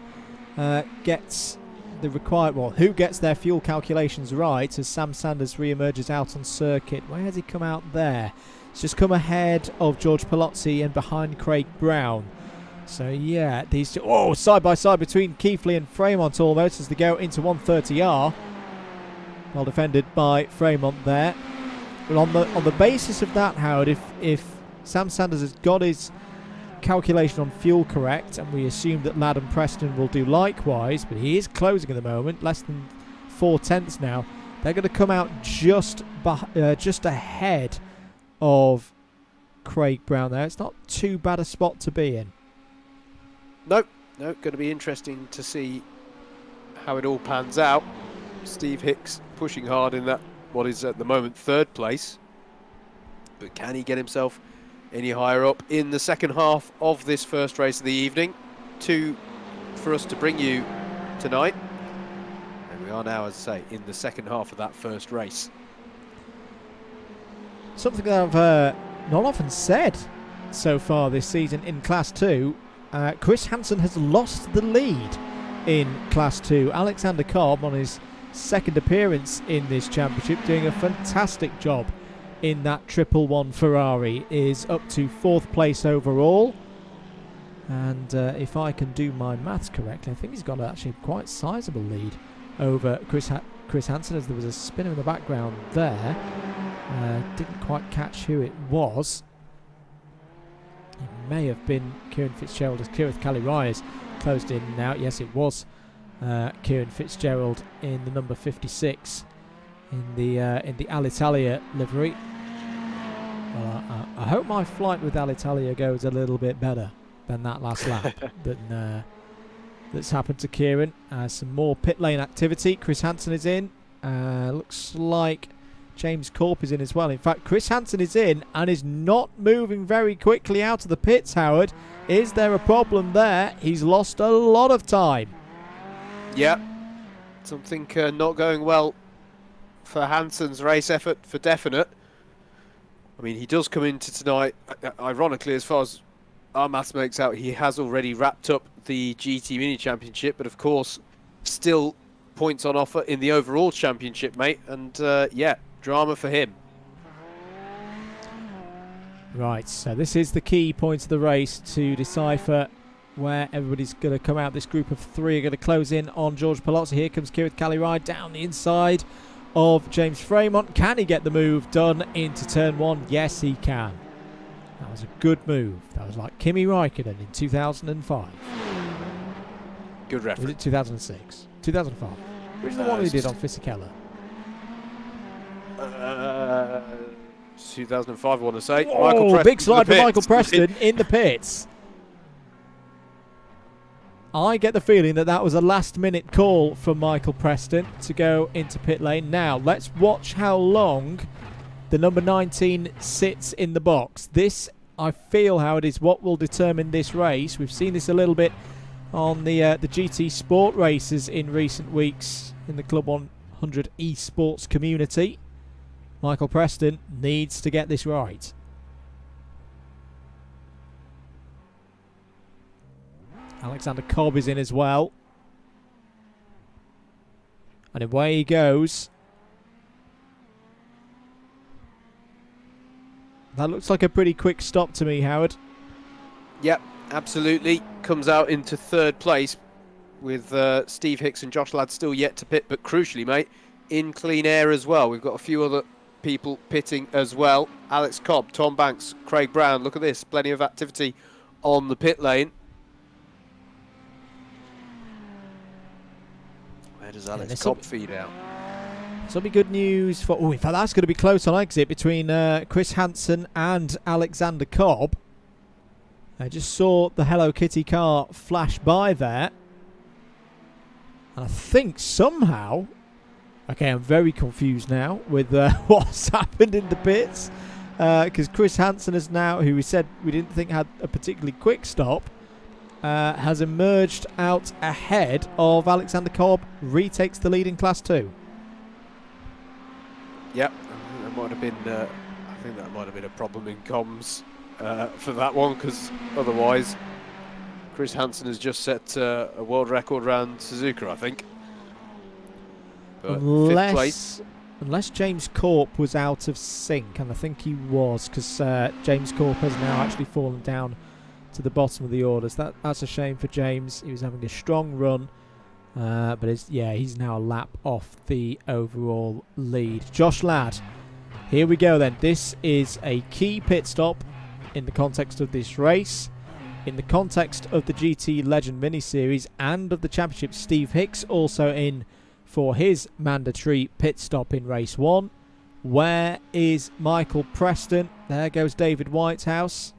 gets the required, who gets their fuel calculations right, as Sam Sanders re-emerges out on circuit. Where has he come out there? He's just come ahead of George Palozzi and behind Craig Brown. So yeah, these two, side by side between Keefley and Fremont almost as they go into 130R. Well defended by Fremont there. But on the basis of that, Howard, if Sam Sanders has got his calculation on fuel correct, and we assume that Ladd and Preston will do likewise, but he is closing at the moment, less than 4/10 now. They're going to come out just ahead of Craig Brown there. It's not too bad a spot to be in. No, going to be interesting to see how it all pans out. Steve Hicks pushing hard in that, what is at the moment 3rd place. But can he get himself any higher up in the second half of this first race of the evening? 2 for us to bring you tonight. And we are now, as I say, in the second half of that first race. Something that I've not often said so far this season in Class 2, Chris Hansen has lost the lead in Class 2. Alexander Cobb, on his 2nd appearance in this championship, doing a fantastic job in that 111 Ferrari, is up to 4th place overall. And if I can do my maths correctly, I think he's got actually quite sizable lead over Chris Hansen, as there was a spinner in the background there. Didn't quite catch who it was. It may have been Kieran Fitzgerald, as Kieran Callie is closed in now. Yes, it was Kieran Fitzgerald in the number 56 in the Alitalia livery. Well, I hope my flight with Alitalia goes a little bit better than that last lap that's happened to Kieran. Some more pit lane activity. Chris Hansen is in. Looks like James Corp is in as well. In fact, Chris Hansen is in and is not moving very quickly out of the pits, Howard. Is there a problem there? He's lost a lot of time. Yeah, something not going well for Hansen's race effort for definite. I mean, he does come into tonight, ironically, as far as our maths makes out, he has already wrapped up the GT Mini Championship, but of course, still points on offer in the overall championship, mate. And yeah, drama for him. Right, so this is the key point of the race to decipher where everybody's going to come out. This group of 3 are going to close in on George Palazzo. Here comes Kieran Callie down the inside of James Fremont. Can he get the move done into turn 1? Yes, he can. That was a good move. That was like Kimi Räikkönen in 2005. Good reference. Was it 2006? 2005. Which is the one he did on Fisichella? 2005, I want to say. Oh, big slide for Michael Preston in the pits. I get the feeling that that was a last-minute call from Michael Preston to go into pit lane. Now, let's watch how long the number 19 sits in the box. This, I feel, how it is what will determine this race. We've seen this a little bit on the GT Sport races in recent weeks in the Club 100 esports community. Michael Preston needs to get this right. Alexander Cobb is in as well. And away he goes. That looks like a pretty quick stop to me, Howard. Yep, absolutely. Comes out into 3rd place with Steve Hicks and Josh Ladd still yet to pit, but crucially, mate, in clean air as well. We've got a few other people pitting as well. Alex Cobb, Tom Banks, Craig Brown. Look at this, plenty of activity on the pit lane. Where does Alex Cobb feed out? This will be good news for... Oh, in fact, that's going to be close on exit between Chris Hansen and Alexander Cobb. I just saw the Hello Kitty car flash by there. And I think somehow... Okay, I'm very confused now with what's happened in the pits. Because Chris Hansen is now, who we said we didn't think had a particularly quick stop, has emerged out ahead of Alexander Cobb, retakes the lead in Class 2. Yep, that might have been. I think that might have been a problem in comms for that one, because otherwise, Chris Hansen has just set a world record around Suzuka, I think. But unless James Corp was out of sync, and I think he was, because James Corp has now actually fallen down to the bottom of the orders. That's a shame for James. He was having a strong run, but he's now a lap off the overall lead. Josh Ladd, here we go then. This is a key pit stop in the context of this race. in the context of the GT Legend mini-series and of the championship. Steve Hicks also in for his mandatory pit stop in race 1. Where is Michael Preston? There goes David Whitehouse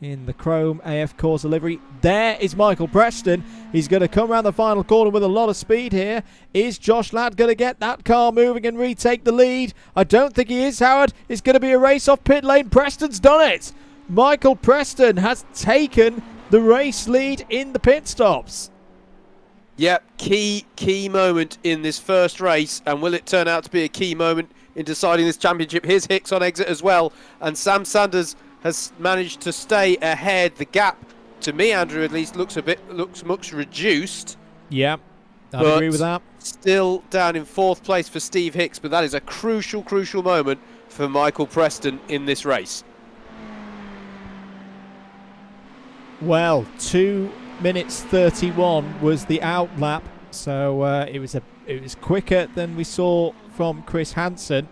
in the chrome AF Corsa livery. There is Michael Preston. He's going to come around the final corner with a lot of speed here. Is Josh Ladd going to get that car moving and retake the lead? I don't think he is, Howard. It's going to be a race off pit lane. Preston's done it. Michael Preston has taken the race lead in the pit stops. Yep, key moment in this first race, and will it turn out to be a key moment in deciding this championship? Here's Hicks on exit as well, and Sam Sanders has managed to stay ahead. The gap, to me, Andrew, at least, looks much reduced. Yeah, I agree with that. Still down in 4th place for Steve Hicks, but that is a crucial moment for Michael Preston in this race. Well, 2 minutes 31 was the out lap, so it was quicker than we saw from Chris Hansen.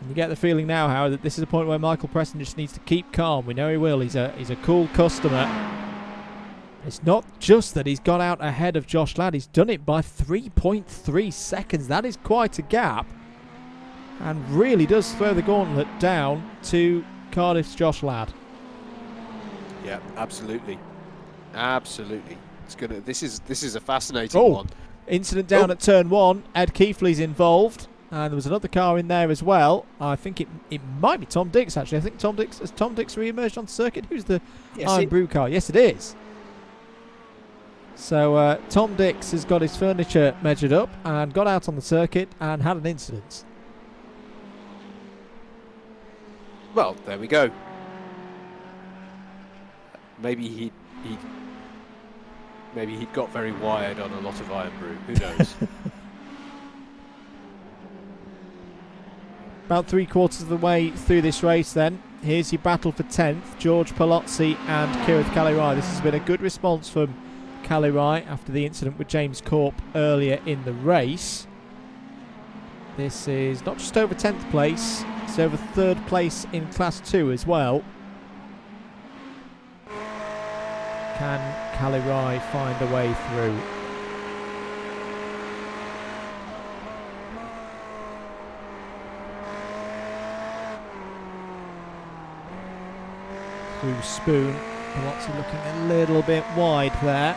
And you get the feeling now, Howard, that this is a point where Michael Preston just needs to keep calm. We know he will. He's a cool customer. It's not just that he's got out ahead of Josh Ladd. He's done it by 3.3 seconds. That is quite a gap, and really does throw the gauntlet down to Cardiff's Josh Ladd. Yeah, absolutely. It's gonna. This is a fascinating one. Incident down at turn 1. Ed Keithley's involved, and there was another car in there as well. I think it might be Tom Dix, actually. I think Tom Dix re-emerged on circuit. Who's the Iron Brew car? Yes, it is. So Tom Dix has got his furniture measured up and got out on the circuit and had an incident. Well, there we go. Maybe he'd got very wired on a lot of Iron Brew. Who knows? About 3/4 of the way through this race then. Here's your battle for 10th. George Palozzi and Kirith Kalirai. This has been a good response from Kalirai after the incident with James Corp earlier in the race. This is not just over 10th place, it's over 3rd place in Class 2 as well. Can Kalirai find a way through? Through Spoon. Palozzi looking a little bit wide there.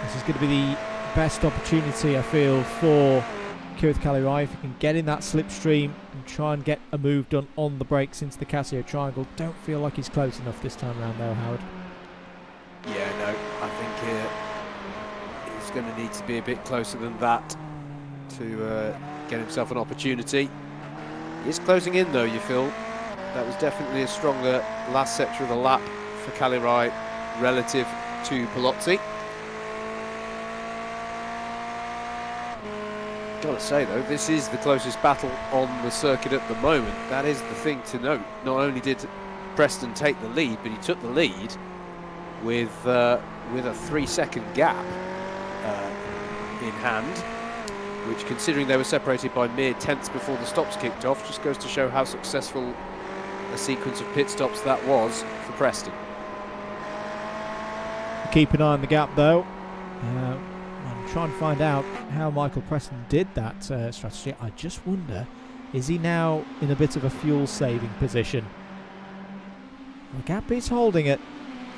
This is going to be the best opportunity, I feel, for Kirith Kalirai if he can get in that slipstream and try and get a move done on the brakes into the Casio triangle. Don't feel like he's close enough this time around though, Howard. Yeah, no, I think he's going to need to be a bit closer than that to get himself an opportunity. He's closing in though, you feel. That was definitely a stronger last sector of the lap for Kalirai relative to Palozzi. Gotta say though, this is the closest battle on the circuit at the moment. That is the thing to note. Not only did Preston take the lead, but he took the lead with a 3-second gap in hand, which, considering they were separated by mere tenths before the stops kicked off, just goes to show how successful a sequence of pit stops that was for Preston. Keep an eye on the gap though. I'm trying to find out how Michael Preston did that strategy. I just wonder, is he now in a bit of a fuel saving position? The gap is holding at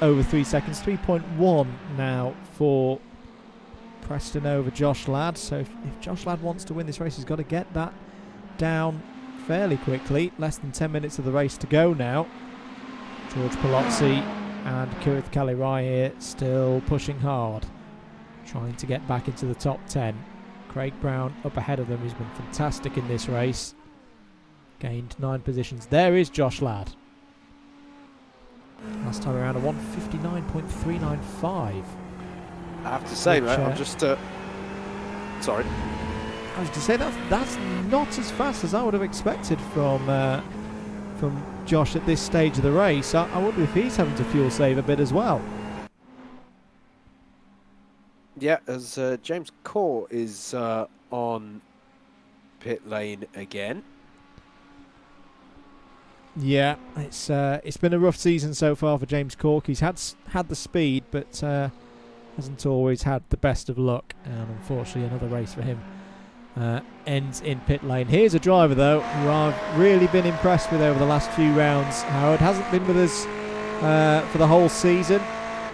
over 3 seconds, 3.1 now for Preston over Josh Ladd. So if Josh Ladd wants to win this race, he's got to get that down fairly quickly. Less than 10 minutes of the race to go now. George Palozzi and Kirith Kalirai here still pushing hard, trying to get back into the top 10. Craig Brown up ahead of them, who's been fantastic in this race. Gained 9 positions. There is Josh Ladd. Last time around a 1:59.395. I have to say, mate, I'm just sorry. I was to say that's not as fast as I would have expected from Josh at this stage of the race. I wonder if he's having to fuel save a bit as well. Yeah, as James Corr is on pit lane again. Yeah, it's been a rough season so far for James Cork. He's had the speed, but hasn't always had the best of luck. And unfortunately, another race for him ends in pit lane. Here's a driver though who I've really been impressed with over the last few rounds. Howard hasn't been with us for the whole season.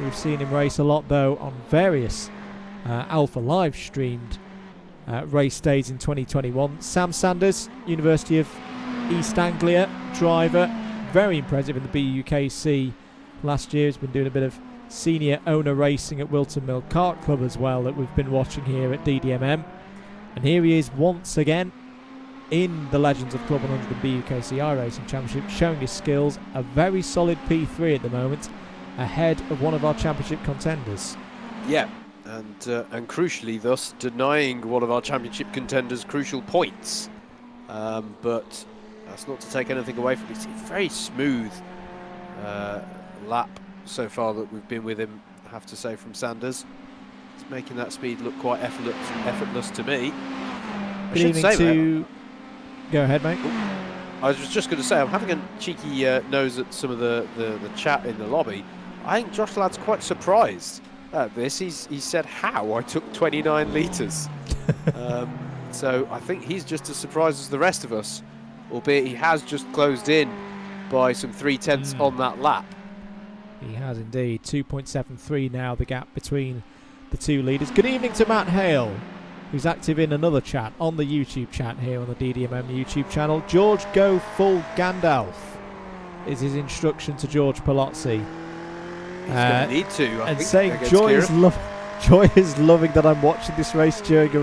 We've seen him race a lot though on various Alpha live streamed race days in 2021. Sam Sanders, University of East Anglia driver, very impressive in the BUKC last year. He's been doing a bit of senior owner racing at Wilton Mill Kart Club as well that we've been watching here at DDMM. And here he is once again in the Legends of Club 100 and BUKC iRacing Championship, showing his skills. A very solid P3 at the moment, ahead of one of our championship contenders. Yeah, and crucially thus denying one of our championship contenders crucial points. But that's not to take anything away from it. It's a very smooth lap so far that we've been with him, I have to say, from Sanders. It's making that speed look quite effortless to me. Good evening to... Go ahead, mate. I was just going to say, I'm having a cheeky nose at some of the chat in the lobby. I think Josh Ladd's quite surprised at this. He said, how? I took 29 litres. So I think he's just as surprised as the rest of us, albeit he has just closed in by some 3/10 on that lap. He has indeed. 2.73 now, the gap between the two leaders. Good evening to Matt Hale, who's active in another chat on the YouTube chat here on the DDMM YouTube channel. George Go Full Gandalf is his instruction to George Palazzi. He's going to need to, I and think, saying Joy is loving that I'm watching this race during a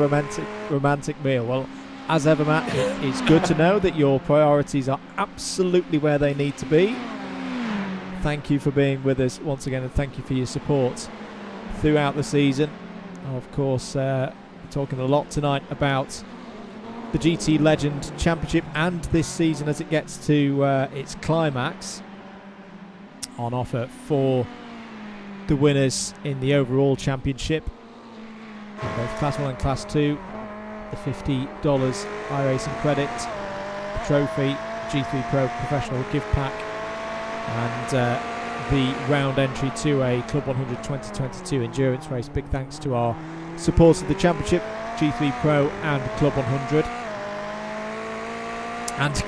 romantic meal. Well, as ever, Matt, it's good to know that your priorities are absolutely where they need to be. Thank you for being with us once again, and thank you for your support throughout the season. Of course, we're talking a lot tonight about the GT Legend Championship and this season as it gets to its climax, on offer for the winners in the overall championship, in both Class 1 and Class 2. The $50 iRacing credit, the trophy, G3 Pro Professional gift pack, and the round entry to a Club 100 2022 endurance race. Big thanks to our supporters of the championship, G3 Pro and Club 100. And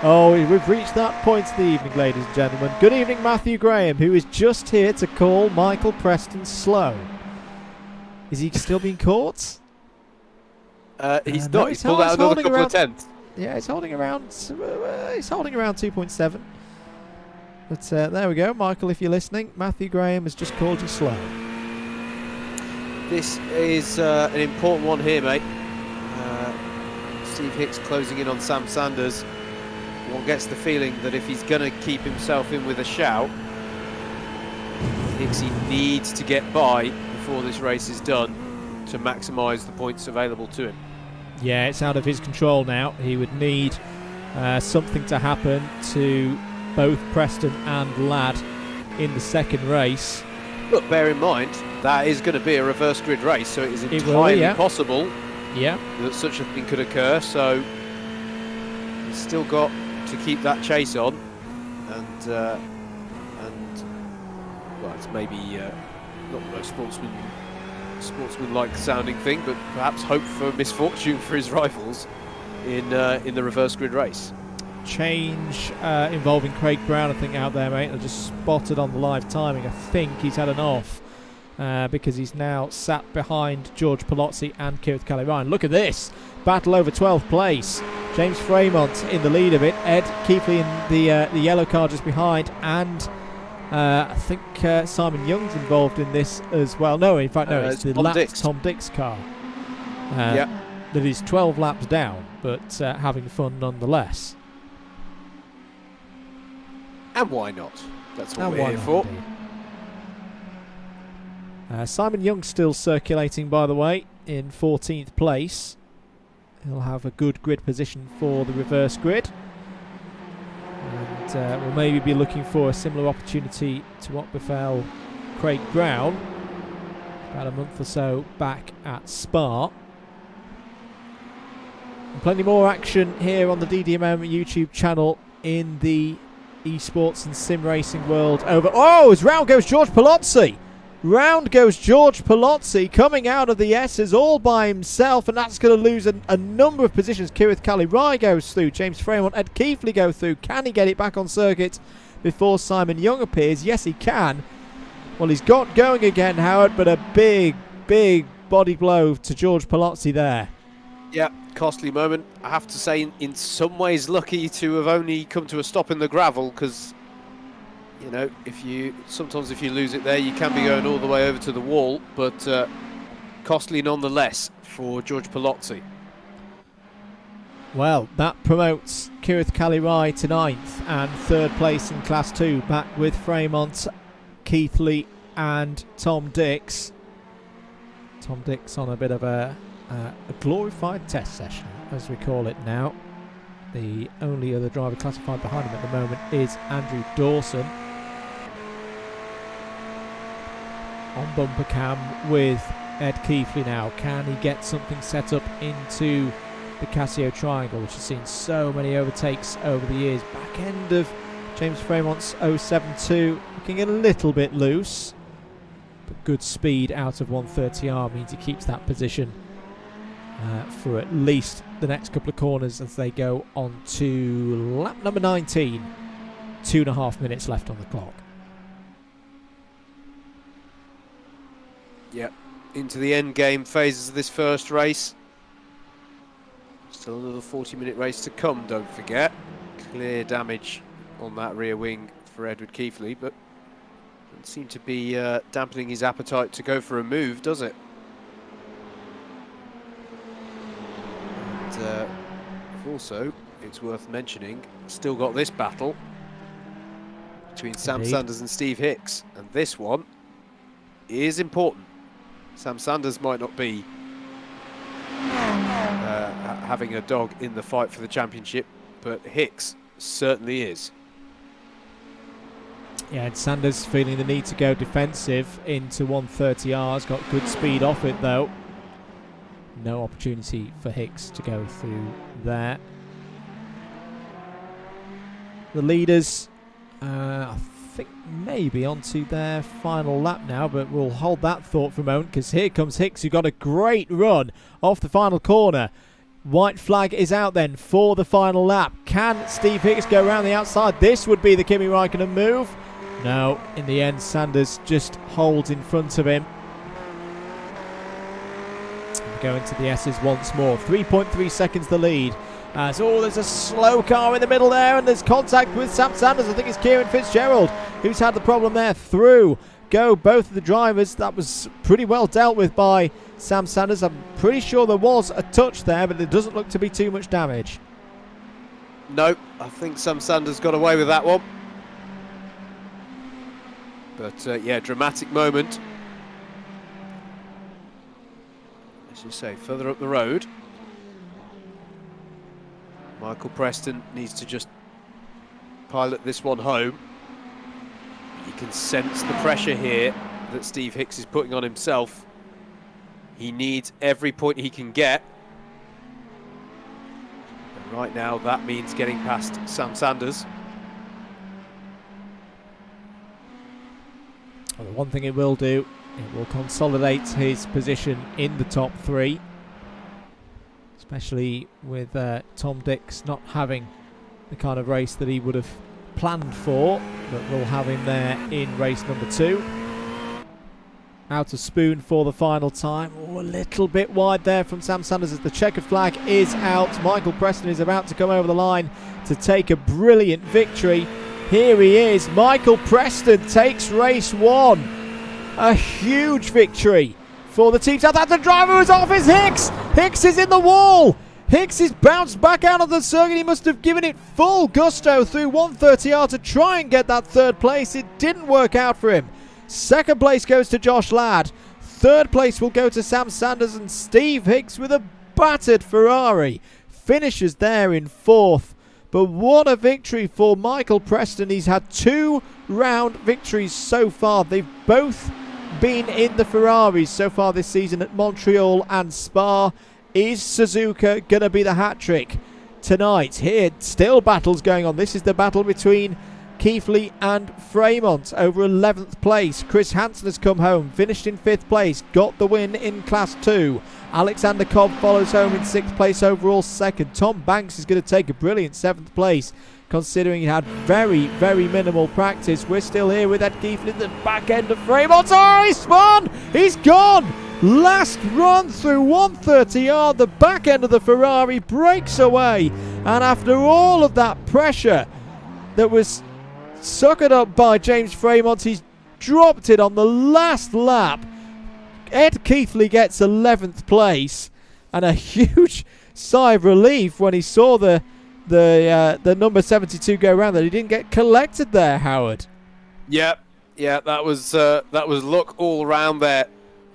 oh, we've reached that point of the evening, ladies and gentlemen. Good evening, Matthew Graham, who is just here to call Michael Preston slow. Is he still being caught? He's not. He's pulled out another couple of tenths. Yeah, he's holding around. He's holding around 2.7. But there we go, Michael. If you're listening, Matthew Graham has just called you slow. This is an important one here, mate. Steve Hicks closing in on Sam Sanders. One gets the feeling that if he's going to keep himself in with a shout, Hicks needs to get by before this race is done to maximise the points available to him. Yeah, it's out of his control now. He would need something to happen to both Preston and Ladd in the second race. Look, bear in mind, that is going to be a reverse grid race, so it is entirely possible that such a thing could occur. So he's still got to keep that chase on, and well, it's maybe not the most sportsman-like sounding thing, but perhaps hope for misfortune for his rivals in the reverse grid race. Change involving Craig Brown, I think, out there, mate. I just spotted on the live timing. I think he's had an off because he's now sat behind George Palazzi and Kirith Kelly-Ryan. Look at this battle over 12th place. James Fremont in the lead of it. Ed Keefley in the yellow car just behind, and I think Simon Young's involved in this as well. No, in fact, no, it's the Tom Dix car. That is 12 laps down, but having fun nonetheless. And why not? That's what we're here for. Simon Young still circulating, by the way, in 14th place. He'll have a good grid position for the reverse grid. And we'll maybe be looking for a similar opportunity to what befell Craig Brown about a month or so back at Spa. And plenty more action here on the DDMM YouTube channel in the esports and sim racing world over. Oh, as round goes George Palozzi. Round goes George Palozzi coming out of the S's all by himself, and that's going to lose a number of positions. Kirith Kalirai goes through, James Fremont, Ed Keefley go through. Can he get it back on circuit before Simon Young appears? Yes, he can. Well, he's got going again, Howard, but a big body blow to George Palozzi there. Yeah, costly moment. I have to say, in some ways, lucky to have only come to a stop in the gravel, because, you know, sometimes if you lose it there, you can be going all the way over to the wall, but costly nonetheless for George Palozzi. Well, that promotes Kirith Kalirai to 9th and 3rd place in Class 2, back with Fremont, Keithley and Tom Dix. Tom Dix on a bit of a glorified test session, as we call it now. The only other driver classified behind him at the moment is Andrew Dawson. On bumper cam with Ed Keefley now. Can he get something set up into the Casio Triangle, which has seen so many overtakes over the years? Back end of James Fremont's 072, looking a little bit loose, but good speed out of 130R means he keeps that position for at least the next couple of corners as they go on to lap number 19. 2.5 minutes left on the clock. Yep, into the end game phases of this first race. Still another 40-minute race to come, don't forget. Clear damage on that rear wing for Edward Keefley, but doesn't seem to be dampening his appetite to go for a move, does it? And also, it's worth mentioning, still got this battle between Sam Sanders and Steve Hicks, and this one is important. Sam Sanders might not be having a dog in the fight for the championship, but Hicks certainly is. Yeah, and Sanders feeling the need to go defensive into 130R's, got good speed off it though. No opportunity for Hicks to go through there. The leaders, I think maybe onto their final lap now, but we'll hold that thought for a moment, because here comes Hicks, who got a great run off the final corner. White flag is out then for the final lap. Can Steve Hicks go around the outside? This would be the Kimi Räikkönen move. No, in the end, Sanders just holds in front of him. Going to the S's once more. 3.3 seconds the lead. There's a slow car in the middle there, and there's contact with Sam Sanders. I think it's Kieran Fitzgerald who's had the problem there. Through go both of the drivers. That was pretty well dealt with by Sam Sanders. I'm pretty sure there was a touch there, but it doesn't look to be too much damage. No, I think Sam Sanders got away with that one. But yeah, dramatic moment. As you say, further up the road, Michael Preston needs to just pilot this one home. You can sense the pressure here that Steve Hicks is putting on himself. He needs every point he can get. And right now, that means getting past Sam Sanders. Well, the one thing it will do, it will consolidate his position in the top 3. Especially with Tom Dix not having the kind of race that he would have planned for, but we'll have him there in race number 2. Out of Spoon for the final time. Oh, a little bit wide there from Sam Sanders as the checkered flag is out. Michael Preston is about to come over the line to take a brilliant victory. Here he is. Michael Preston takes race 1. A huge victory for the team. The driver is off is Hicks. Hicks is in the wall. Hicks is bounced back out of the circuit. He must have given it full gusto through 130R to try and get that 3rd place. It didn't work out for him. 2nd place goes to Josh Ladd. 3rd place will go to Sam Sanders, and Steve Hicks with a battered Ferrari finishes there in 4th. But what a victory for Michael Preston. He's had 2 round victories so far. They've both been in the Ferraris so far this season at Montreal and Spa. Is Suzuka going to be the hat-trick? tonight. Here, still battles going on. This is the battle between Keithley and Fremont over 11th place. Chris Hansen has come home, finished in 5th place, got the win in Class 2. Alexander Cobb follows home in 6th place overall, 2nd. Tom Banks is going to take a brilliant 7th place, considering he had very, very minimal practice. We're still here with Ed Keithley at the back end of Fremont. Oh, he's spun! He's gone! Last run through 130R, the back end of the Ferrari breaks away, and after all of that pressure that was suckered up by James Fremont, he's dropped it on the last lap. Ed Keithley gets 11th place, and a huge sigh of relief when he saw the number 72 go around, that he didn't get collected there, Howard. Yeah, that was luck all around there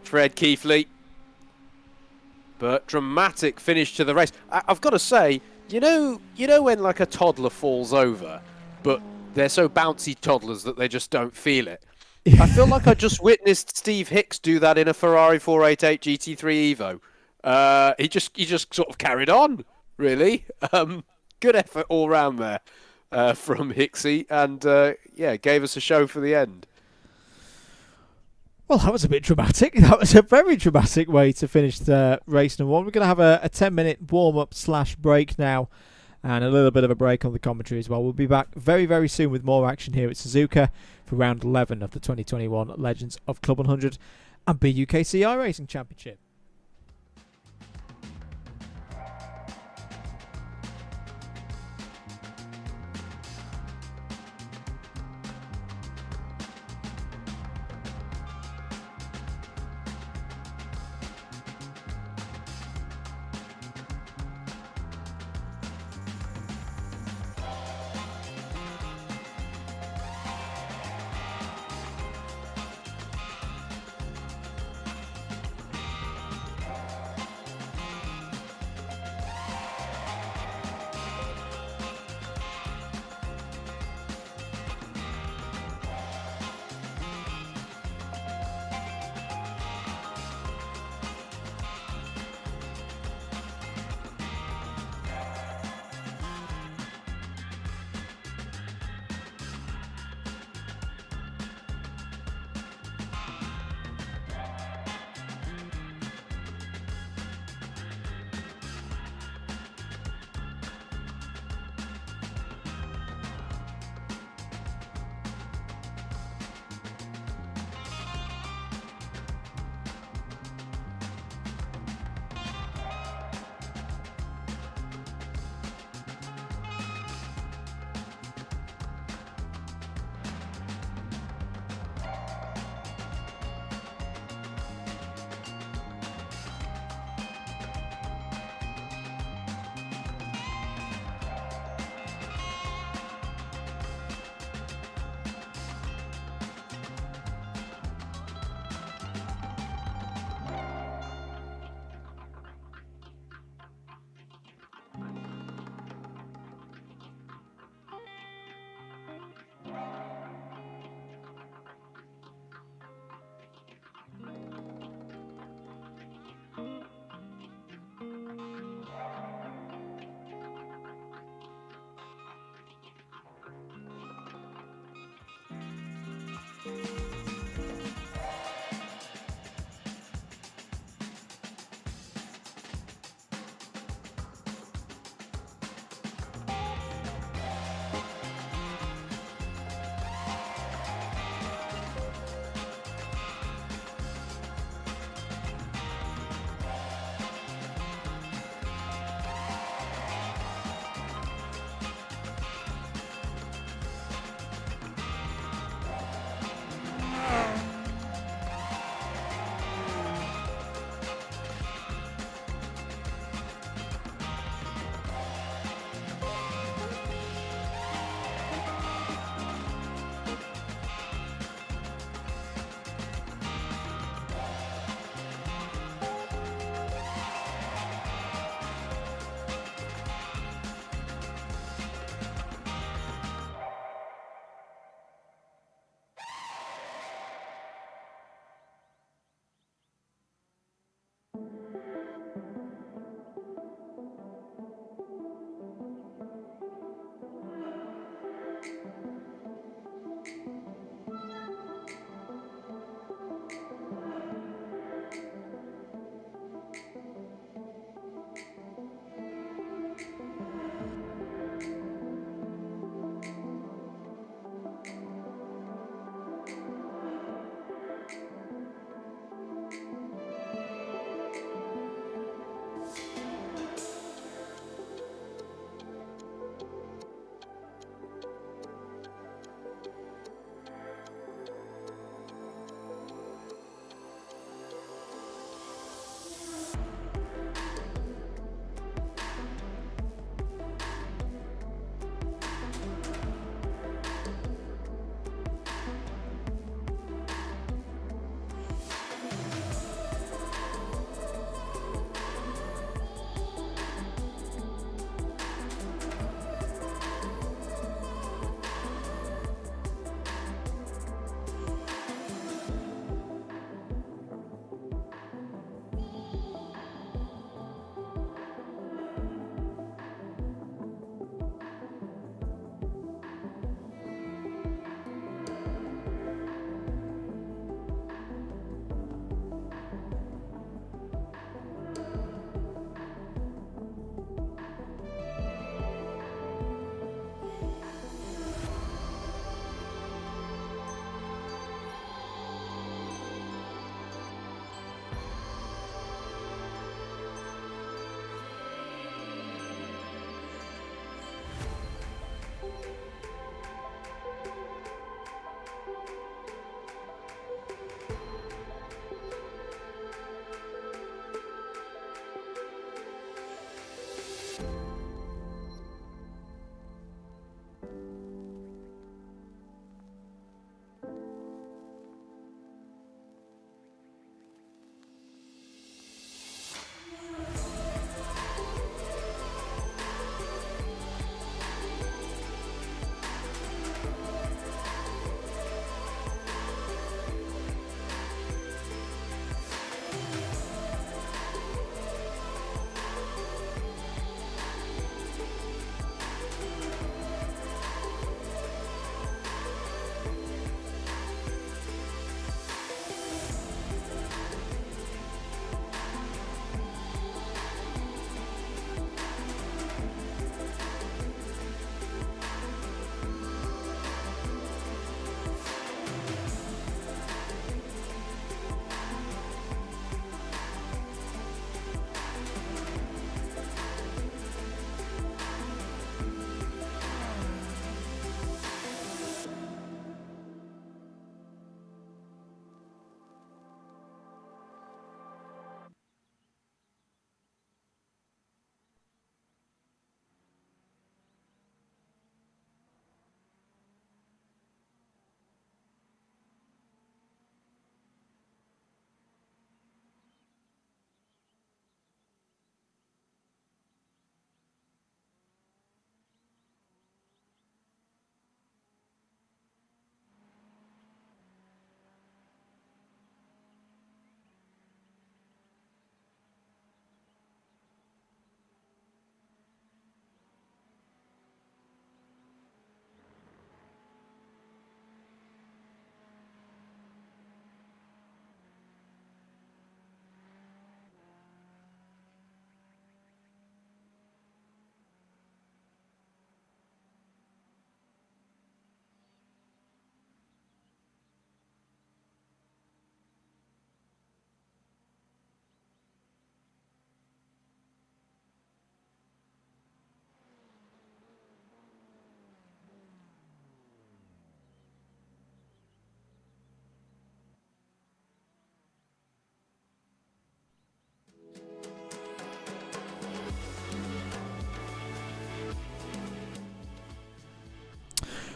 for Ed Keithley. But dramatic finish to the race. I've got to say, you know when like a toddler falls over, but they're so bouncy toddlers that they just don't feel it. I feel like I just witnessed Steve Hicks do that in a Ferrari 488 Gt3 Evo. He just sort of carried on, really. Good effort all round there from Hicksy, and gave us a show for the end. Well, that was a bit dramatic. That was a very dramatic way to finish the race number 1. We're going to have a 10-minute warm-up / break now, and a little bit of a break on the commentary as well. We'll be back very, very soon with more action here at Suzuka for round 11 of the 2021 Legends of Club 100 and BUKC iRacing Championship.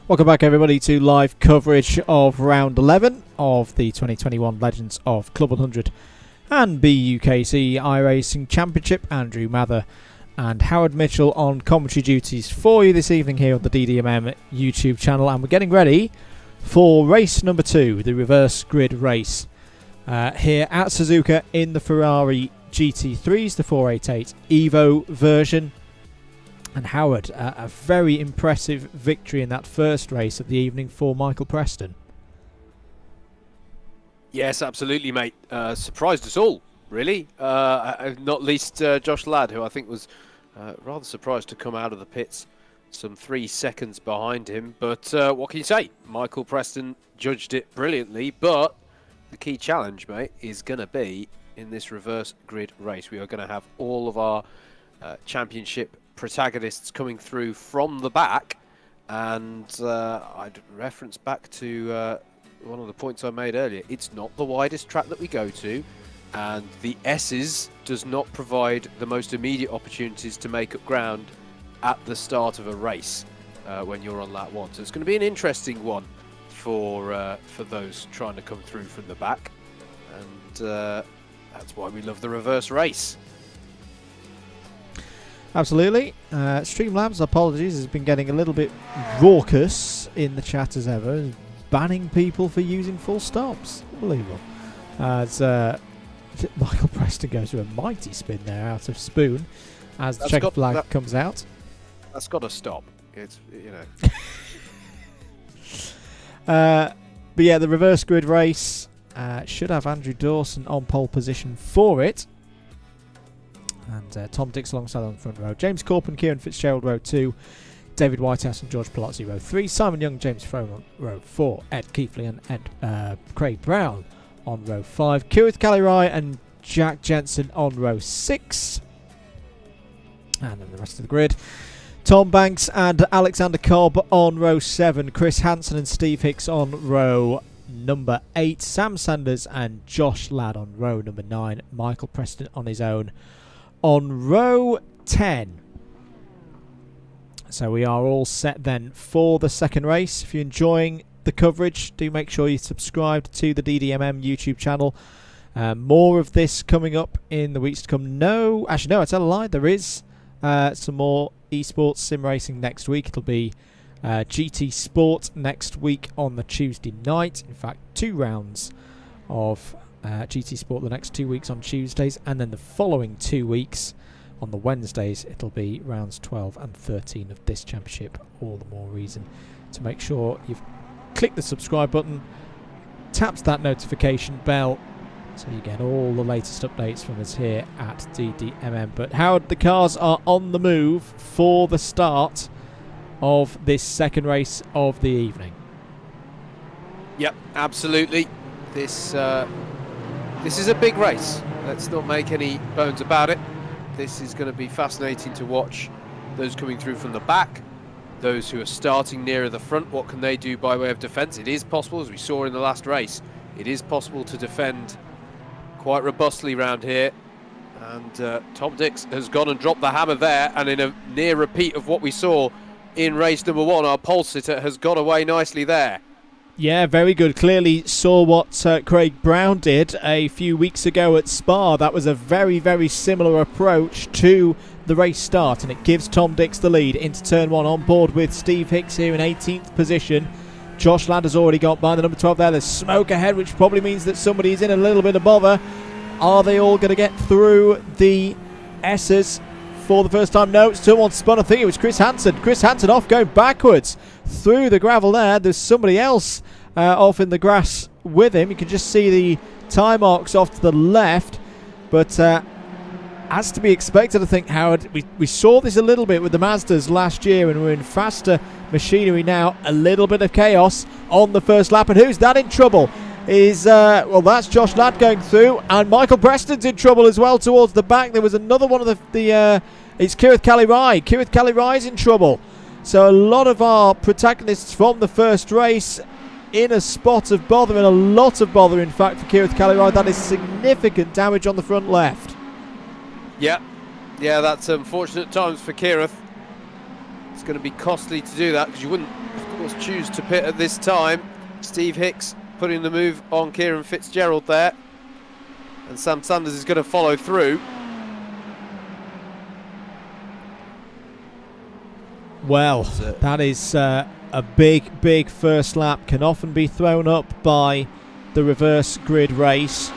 Welcome back, everybody, to live coverage of round 11 of the 2021 Legends of Club 100 and BUKC iRacing Championship. Andrew Mather and Howard Mitchell on commentary duties for you this evening here on the DDMM YouTube channel, and we're getting ready for race number 2, the reverse grid race, here at Suzuka in the Ferrari GT3s, the 488 Evo version. And Howard, a very impressive victory in that first race of the evening for Michael Preston. Yes, absolutely, mate. Surprised us all, really. Not least Josh Ladd, who I think was rather surprised to come out of the pits some 3 seconds behind him. But what can you say? Michael Preston judged it brilliantly. But the key challenge, mate, is going to be in this reverse grid race. We are going to have all of our championship protagonists coming through from the back, and I'd reference back to one of the points I made earlier. It's not the widest track that we go to, and the S's does not provide the most immediate opportunities to make up ground at the start of a race when you're on lap 1. So it's going to be an interesting one for those trying to come through from the back, and that's why we love the reverse race. Absolutely. Streamlabs, apologies, has been getting a little bit raucous in the chat as ever, banning people for using full stops. Unbelievable. As Michael Preston goes through a mighty spin there out of Spoon as the checkered flag comes out. That's got to stop. It's, you know. But yeah, the reverse grid race should have Andrew Dawson on pole position for it. And Tom Dix alongside on the front row. James Corpin, Kieran Fitzgerald, row 2. David Whitehouse and George Palazzi, row 3. Simon Young, James Froman, row 4. Ed Keithley and Craig Brown on row 5. Kirith Kalirai and Jack Jensen on row 6. And then the rest of the grid. Tom Banks and Alexander Cobb on row 7. Chris Hansen and Steve Hicks on row number 8. Sam Sanders and Josh Ladd on row number 9. Michael Preston on his own on row 10. So we are all set then for the second race. If you're enjoying the coverage, do make sure you subscribe to the DDMM YouTube channel. More of this coming up in the weeks to come. I tell a lie. There is some more esports sim racing next week. It'll be GT Sport next week on the Tuesday night. In fact, 2 rounds of GT Sport the next 2 weeks on Tuesdays, and then the following 2 weeks on the Wednesdays it'll be rounds 12 and 13 of this championship. All the more reason to make sure you've clicked the subscribe button, tapped that notification bell, so you get all the latest updates from us here at DDMM. But Howard, the cars are on the move for the start of this second race of the evening. Yep, absolutely. This is a big race. Let's not make any bones about it. This is going to be fascinating to watch. Those coming through from the back, those who are starting nearer the front, what can they do by way of defence? It is possible, as we saw in the last race, it is possible to defend quite robustly around here. And Tom Dix has gone and dropped the hammer there, and in a near repeat of what we saw in race number 1, our pole sitter has got away nicely there. Yeah, very good. Clearly saw what Craig Brown did a few weeks ago at Spa. That was a very, very similar approach to the race start, and it gives Tom Dix the lead into turn 1 on board with Steve Hicks here in 18th position. Josh Ladd has already got by the number 12 there. There's smoke ahead, which probably means that somebody's in a little bit of bother. Are they all going to get through the S's for the first time? No, it's turn 1 spun. I think it was Chris Hansen. Chris Hansen off, going backwards through the gravel there. There's somebody else off in the grass with him. You can just see the tyre marks off to the left. But as to be expected, I think, Howard, we saw this a little bit with the Mazdas last year, and we're in faster machinery now. A little bit of chaos on the first lap. And who's that in trouble? Well, that's Josh Ladd going through, and Michael Preston's in trouble as well towards the back. There was another one of it's Kirith Kalirai. Kirith Kalirai's in trouble. So a lot of our protagonists from the first race in a spot of bother, and a lot of bother, in fact, for Kirith Kalirai. That is significant damage on the front left. Yeah, that's unfortunate times for Kirith. It's going to be costly to do that, because you wouldn't, of course, choose to pit at this time. Steve Hicks putting the move on Kieran Fitzgerald there. And Sam Sanders is going to follow through. Well, that is a big first lap. Can often be thrown up by the reverse grid race.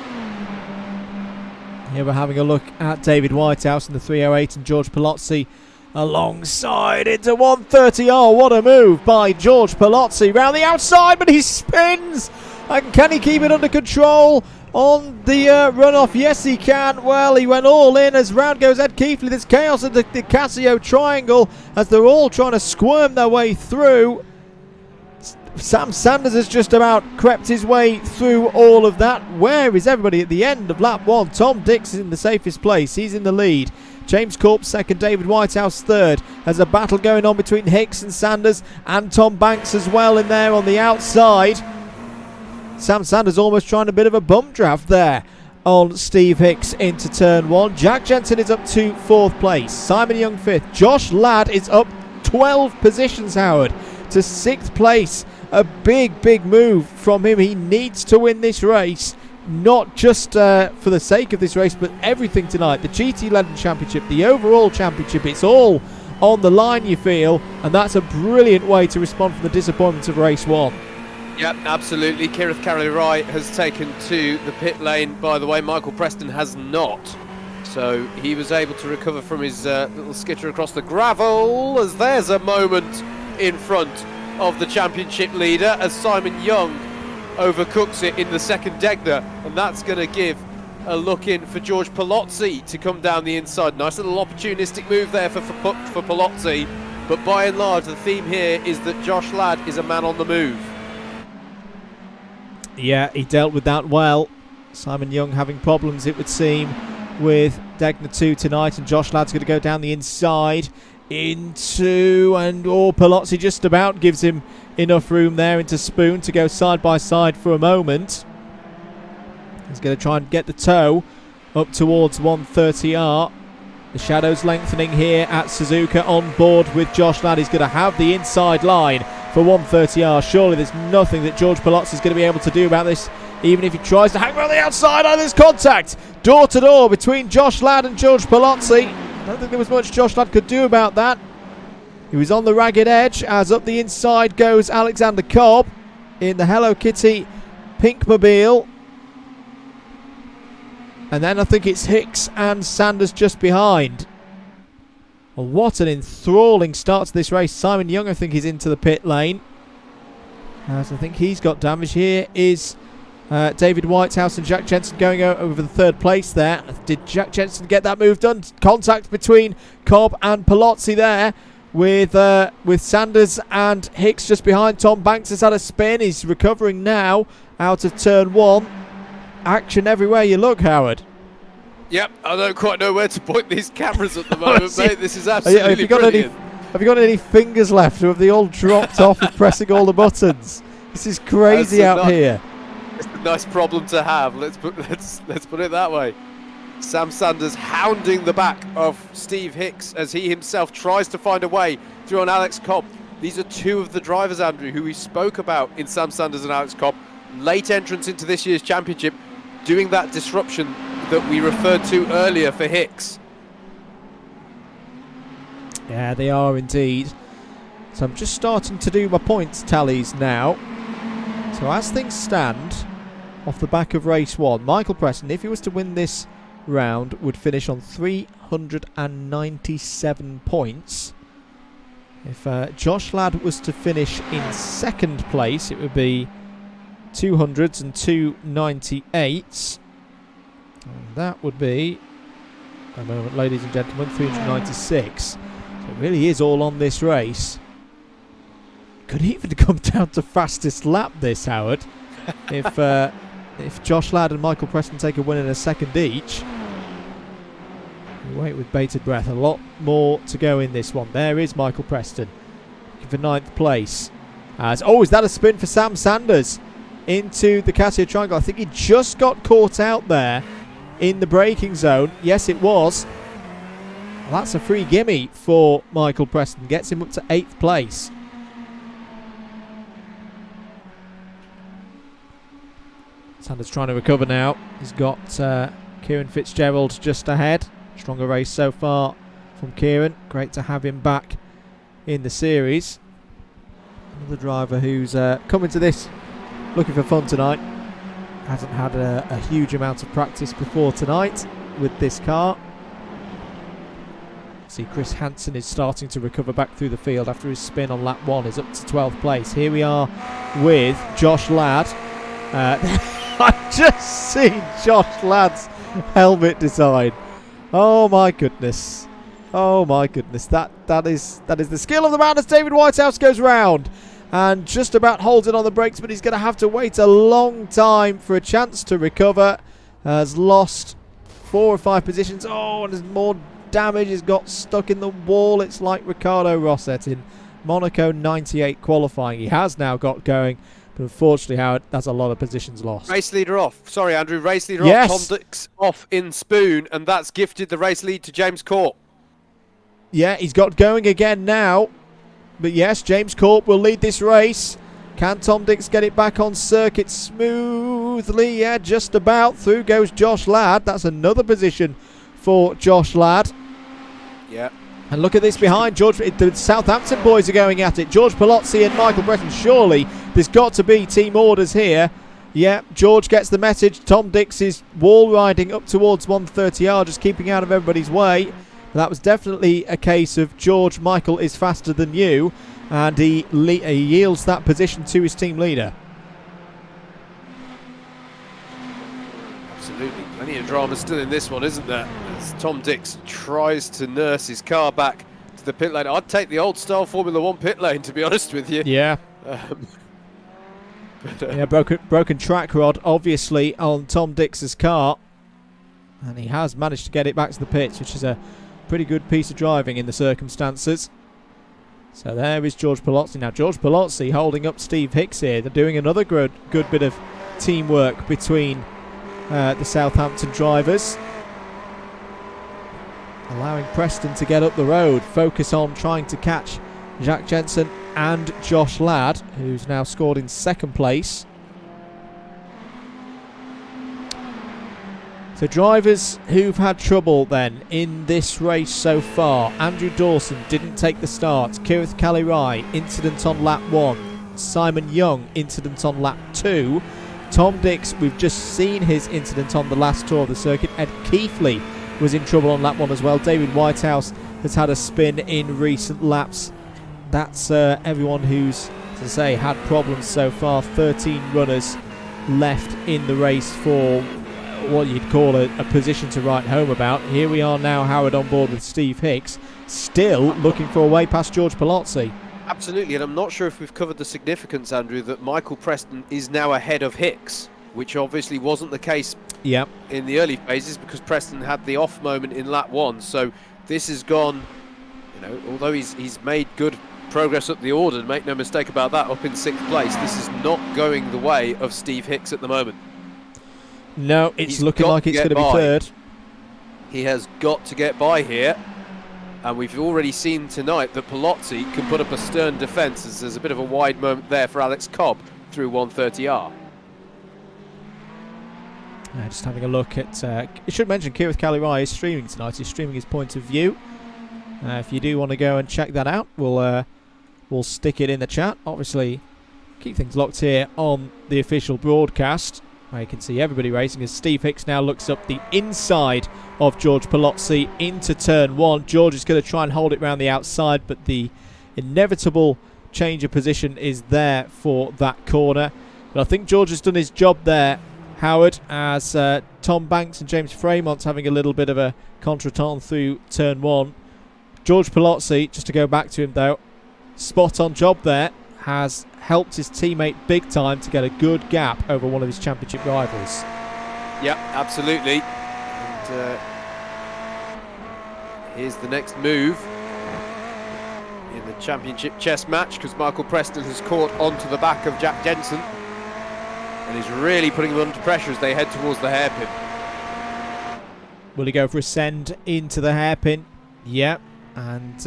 Here we're having a look at David Whitehouse in the 308 and George Palozzi alongside into 130R. What a move by George Palozzi round the outside, but he spins. And can he keep it under control on the runoff? Yes, he can. Well, he went all in as round goes Ed Keefley. There's chaos at the Casio triangle as they're all trying to squirm their way through. Sam Sanders has just about crept his way through all of that. Where is everybody at the end of lap 1? Tom Dix is in the safest place. He's in the lead. James Corp second, David Whitehouse third. There's a battle going on between Hicks and Sanders and Tom Banks as well in there on the outside. Sam Sanders almost trying a bit of a bump draft there on Steve Hicks into turn 1. Jack Jensen is up to 4th place. Simon Young 5th. Josh Ladd is up 12 positions, Howard, to 6th place. A big move from him. He needs to win this race, not just for the sake of this race, but everything tonight. The GT Legend Championship, the overall championship, it's all on the line, you feel, and that's a brilliant way to respond from the disappointments of race 1. Yep, absolutely. Kirith Carey-Wright has taken to the pit lane, by the way. Michael Preston has not. So he was able to recover from his little skitter across the gravel, as there's a moment in front of the championship leader as Simon Young overcooks it in the second Degner, and that's going to give a look in for George Palozzi to come down the inside. Nice little opportunistic move there for Palozzi, but by and large the theme here is that Josh Ladd is a man on the move. Yeah, he dealt with that well. Simon Young having problems, it would seem, with Degner 2 tonight, and Josh Ladd's going to go down the inside into, and Palozzi just about gives him enough room there into Spoon to go side by side for a moment. He's going to try and get the toe up towards 130R. The shadows lengthening here at Suzuka on board with Josh Ladd. He's going to have the inside line for 130R. Surely there's nothing that George Palozzi is going to be able to do about this, even if he tries to hang around the outside. Oh, there's contact door to door between Josh Ladd and George Palozzi. I don't think there was much Josh Ladd could do about that. He was on the ragged edge as up the inside goes Alexander Cobb in the Hello Kitty Pinkmobile. And then I think it's Hicks and Sanders just behind. Well, what an enthralling start to this race. Simon Young, I think, is into the pit lane, as I think he's got damage. Here is David Whitehouse and Jack Jensen going over the 3rd place there. Did Jack Jensen get that move done? Contact between Cobb and Palozzi there with Sanders and Hicks just behind. Tom Banks has had a spin. He's recovering now out of turn 1. Action everywhere you look, Howard. Yep, I don't quite know where to point these cameras at the moment, mate. This is absolutely brilliant. Have you got any fingers left, or have they all dropped off of pressing all the buttons? This is crazy out here. It's a nice problem to have. Let's put it that way. Sam Sanders hounding the back of Steve Hicks as he himself tries to find a way through on Alex Cobb. These are two of the drivers, Andrew, who we spoke about in Sam Sanders and Alex Cobb. Late entrance into this year's championship, doing that disruption that we referred to earlier for Hicks. Yeah, they are indeed. So I'm just starting to do my points tallies now. So as things stand, off the back of race 1, Michael Preston, if he was to win this round, would finish on 397 points. If Josh Ladd was to finish in 2nd place, it would be 200s and 298s. And that would be, a moment, ladies and gentlemen, 396. So it really is all on this race. Could even come down to fastest lap this, Howard, if Josh Ladd and Michael Preston take a win in a 2nd each. We wait with bated breath. A lot more to go in this one. There is Michael Preston for 9th place. Is that a spin for Sam Sanders into the Casio triangle? I think he just got caught out there in the braking zone. Yes, it was. Well, that's a free gimme for Michael Preston. Gets him up to 8th place. Sanders trying to recover now. He's got Kieran Fitzgerald just ahead. Stronger race so far from Kieran. Great to have him back in the series. Another driver who's coming to this looking for fun tonight. Hasn't had a huge amount of practice before tonight with this car. See, Chris Hansen is starting to recover back through the field after his spin on lap 1. Is up to 12th place. Here we are with Josh Ladd. I've just seen Josh Ladd's helmet design. Oh my goodness. Oh my goodness. That is the skill of the man as David Whitehouse goes round and just about holds it on the brakes, but he's going to have to wait a long time for a chance to recover. Has lost 4 or 5 positions. Oh, and there's more damage. Has got stuck in the wall. It's like Ricardo Rosset in Monaco 98 qualifying. He has now got going, but unfortunately, Howard, that's a lot of positions lost. Race leader off. Sorry, Andrew. Race leader yes. off. Tom Dix off in Spoon, and that's gifted the race lead to James Corp. Yeah, he's got going again now. But yes, James Corp will lead this race. Can Tom Dix get it back on circuit smoothly? Yeah, just about. Through goes Josh Ladd. That's another position for Josh Ladd. Yeah. And look at this behind. The Southampton boys are going at it. George Palozzi and Michael Breton. Surely there's got to be team orders here. Yeah, George gets the message. Tom Dix is wall riding up towards 130R, just keeping out of everybody's way. That was definitely a case of George, Michael is faster than you, and he yields that position to his team leader. Absolutely. Plenty of drama still in this one, isn't there? As Tom Dix tries to nurse his car back to the pit lane. I'd take the old style Formula 1 pit lane, to be honest with you. Yeah. Yeah, broken track rod, obviously, on Tom Dix's car. And he has managed to get it back to the pits, which is a pretty good piece of driving in the circumstances. So there is George Palozzi. Now, George Palozzi holding up Steve Hicks here. They're doing another good bit of teamwork between the Southampton drivers. Allowing Preston to get up the road. Focus on trying to catch Jacques Jensen and Josh Ladd, who's now scored in 2nd place. So drivers who've had trouble then in this race so far. Andrew Dawson didn't take the start. Kirith Kalirai, incident on lap 1. Simon Young, incident on lap 2. Tom Dix, we've just seen his incident on the last tour of the circuit. Ed Keithley was in trouble on lap 1 as well. David Whitehouse has had a spin in recent laps. That's everyone who's, as I say, had problems so far. 13 runners left in the race for what you'd call a position to write home about. Here we are now, Howard, on board with Steve Hicks, still looking for a way past George Palozzi. Absolutely, and I'm not sure if we've covered the significance, Andrew, that Michael Preston is now ahead of Hicks, which obviously wasn't the case in the early phases because Preston had the off moment in lap 1. So this has gone, although he's made good progress up the order, make no mistake about that, up in 6th place, this is not going the way of Steve Hicks at the moment. No, it's looking like it's going to be 3rd. He has got to get by here. And we've already seen tonight that Palozzi can put up a stern defence as there's a bit of a wide moment there for Alex Cobb through 130R. Just having a look at... I should mention Kirith Kalirai is streaming tonight. He's streaming his point of view. If you do want to go and check that out, we'll stick it in the chat. Obviously, keep things locked here on the official broadcast, where you can see everybody racing as Steve Hicks now looks up the inside of George Palozzi into turn 1. George is going to try and hold it around the outside, but the inevitable change of position is there for that corner. But I think George has done his job there, Howard, as Tom Banks and James Fremont's having a little bit of a contretemps through turn 1. George Palozzi, just to go back to him though, spot on job there, has helped his teammate big time to get a good gap over one of his championship rivals. Yeah, absolutely. And here's the next move in the championship chess match, because Michael Preston has caught onto the back of Jack Jensen and is really putting them under pressure as they head towards the hairpin. Will he go for a send into the hairpin? Yeah, and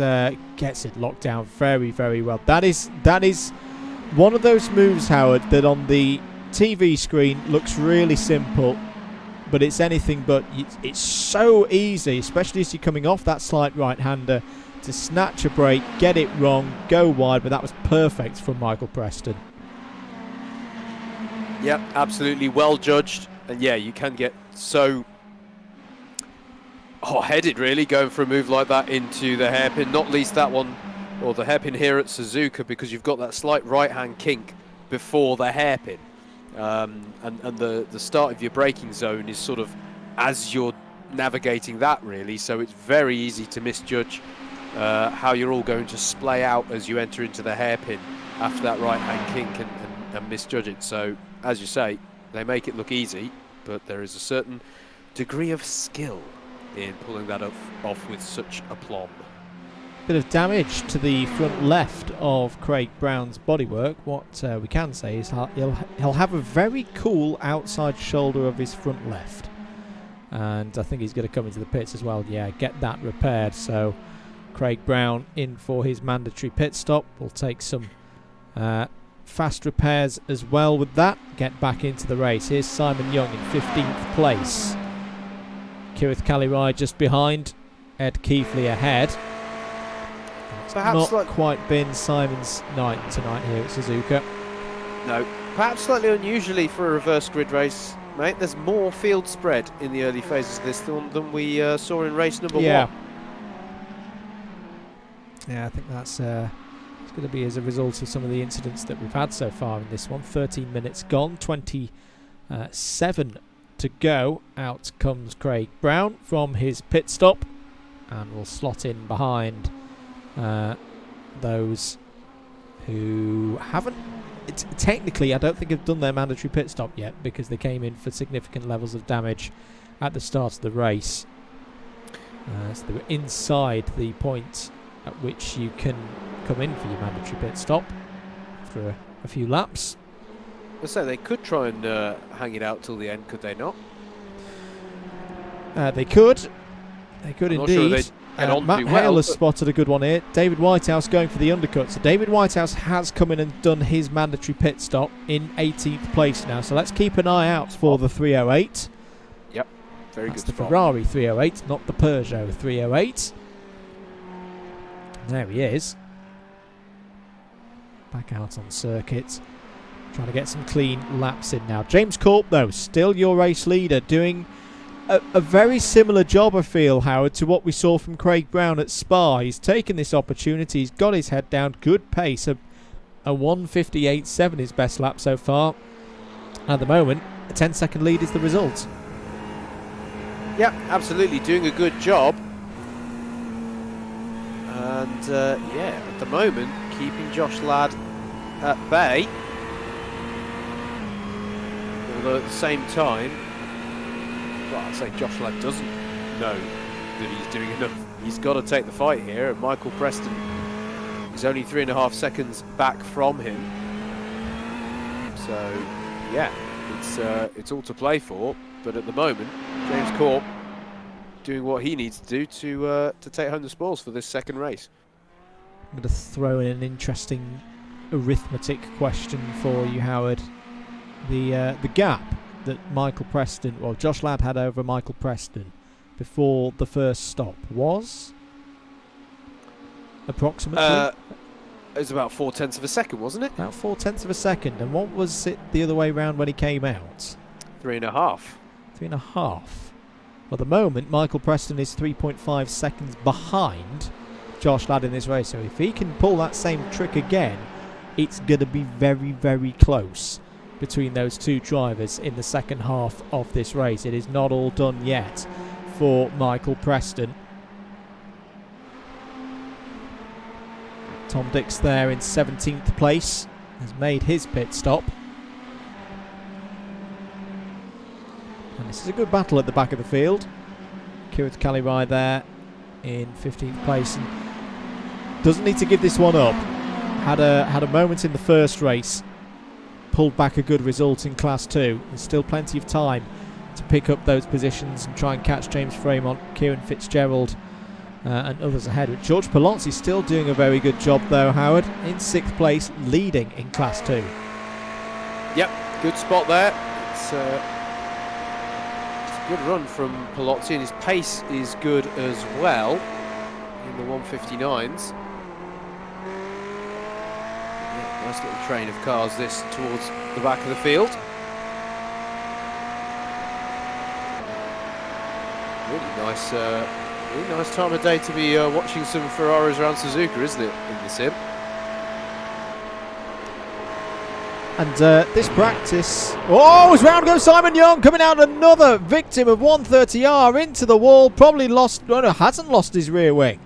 gets it locked down very, very well. That is one of those moves, Howard, that on the TV screen looks really simple, but it's anything but. It's so easy, especially as you're coming off that slight right-hander, to snatch a break, get it wrong, go wide, but that was perfect from Michael Preston. Yep, absolutely well judged. And yeah, you can get so hot-headed, really, going for a move like that into the hairpin, not least that one, or the hairpin here at Suzuka, because you've got that slight right-hand kink before the hairpin. And the start of your braking zone is sort of as you're navigating that, really, so it's very easy to misjudge how you're all going to splay out as you enter into the hairpin after that right-hand kink and misjudge it. So, as you say, they make it look easy, but there is a certain degree of skill in pulling that off with such aplomb. Bit of damage to the front left of Craig Brown's bodywork. What we can say is he'll have a very cool outside shoulder of his front left, and I think he's going to come into the pits as well. Yeah, get that repaired. So Craig Brown in for his mandatory pit stop. We'll take some fast repairs as well with that. Get back into the race. Here's Simon Young in 15th place. Kirith Kalirai just behind. Ed Keithley ahead. Perhaps not quite been Simon's night tonight here at Suzuka. No, perhaps slightly unusually for a reverse grid race, mate. There's more field spread in the early phases of this than we saw in race number 1. Yeah, I think that's it's going to be as a result of some of the incidents that we've had so far in this one. 13 minutes gone, 27 to go. Out comes Craig Brown from his pit stop, and will slot in behind those who haven't technically, I don't think, have done their mandatory pit stop yet, because they came in for significant levels of damage at the start of the race. So they were inside the point at which you can come in for your mandatory pit stop after a few laps. So they could try and hang it out till the end, could they not? They could. They could indeed. Sure Matt Hale has spotted a good one here. David Whitehouse going for the undercut. So David Whitehouse has come in and done his mandatory pit stop in 18th place now. So let's keep an eye out for the 308. Yep, very good. That's the Ferrari 308, not the Peugeot 308. There he is. Back out on circuit. Trying to get some clean laps in now. James Corp, though, still your race leader, doing a very similar job, I feel, Howard, to what we saw from Craig Brown at Spa. He's taken this opportunity. He's got his head down. Good pace. A 1:58.7 his best lap so far. At the moment, a 10-second lead is the result. Yeah, absolutely. Doing a good job. And, yeah, at the moment, keeping Josh Ladd at bay. Although at the same time, well, I'd say Josh Ladd doesn't know that he's doing enough. He's got to take the fight here, and Michael Preston is only 3.5 seconds back from him. So, yeah, it's all to play for. But at the moment, James Corp doing what he needs to do to take home the spoils for this second race. I'm going to throw in an interesting arithmetic question for you, Howard. The gap that Michael Preston, well, Josh Ladd had over Michael Preston before the first stop was approximately? It was about 0.4 of a second, wasn't it? About 0.4 of a second. And what was it the other way round when he came out? 3.5. 3.5. Well, at the moment, Michael Preston is 3.5 seconds behind Josh Ladd in this race. So if he can pull that same trick again, it's going to be very, very close between those two drivers in the second half of this race. It is not all done yet for Michael Preston. Tom Dix there in 17th place has made his pit stop. And this is a good battle at the back of the field. Kirith Kalirai there in 15th place, and doesn't need to give this one up. Had a moment in the first race, pulled back a good result in Class 2. There's still plenty of time to pick up those positions and try and catch James Fremont, Kieran Fitzgerald and others ahead. But George Palazzi still doing a very good job though, Howard, in 6th place, leading in Class 2. Yep, Good spot there. It's a good run from Palozzi, and his pace is good as well in the 159s. Yeah, nice little train of cars this towards the back of the field. Really nice time of day to be watching some Ferraris around Suzuka, isn't it, in the sim? And this practice... Oh, as round goes Simon Young, coming out another victim of 130R into the wall. Probably lost... Well, no, hasn't lost his rear wing,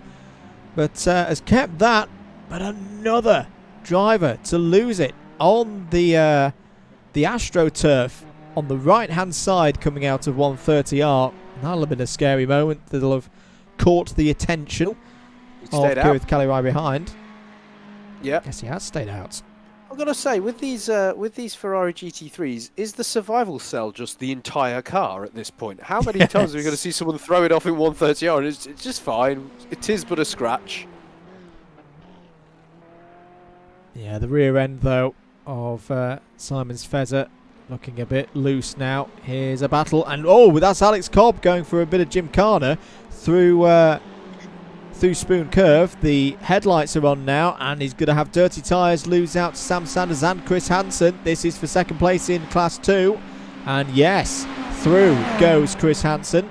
but has kept that. But another driver to lose it on the AstroTurf on the right-hand side coming out of 130R. That'll have been a scary moment. That'll have caught the attention of Kirith Kalirai behind. Yeah. Guess he has stayed out. I've got to say, with these Ferrari GT3s, is the survival cell just the entire car at this point? How many times are we going to see someone throw it off in 130R and it's just fine? It is but a scratch. Yeah, the rear end, though, of Simon's Fezzer looking a bit loose now. Here's a battle, and oh, that's Alex Cobb going for a bit of gymkhana through Spoon Curve. The headlights are on now, and he's going to have dirty tyres, lose out to Sam Sanders and Chris Hansen. This is for second place in Class 2, and yes, through goes Chris Hansen.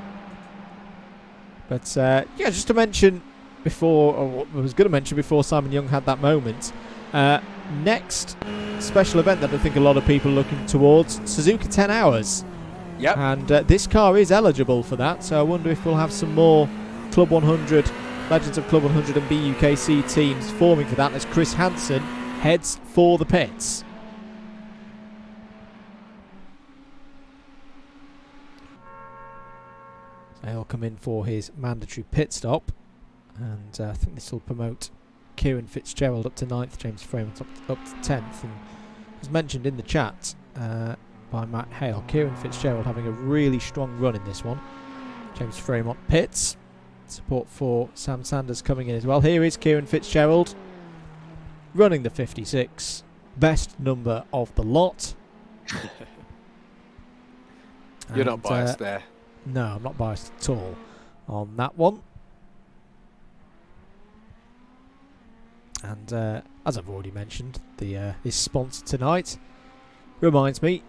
But yeah, just to mention before, or I was going to mention before Simon Young had that moment, next special event that I think a lot of people are looking towards, Suzuka 10 Hours. Yep. And this car is eligible for that, so I wonder if we'll have some more Club 100, Legends of Club 100 and BUKC teams forming for that as Chris Hansen heads for the pits. So he'll come in for his mandatory pit stop, and I think this will promote Kieran Fitzgerald up to 9th, James Fremont up to 10th, and as mentioned in the chat by Matt Hale, Kieran Fitzgerald having a really strong run in this one. James Fremont pits, support for Sam Sanders coming in as well. Here is Kieran Fitzgerald running the 56, best number of the lot. You're not biased there. No, I'm not biased at all on that one. And as I've already mentioned, his sponsor tonight reminds me,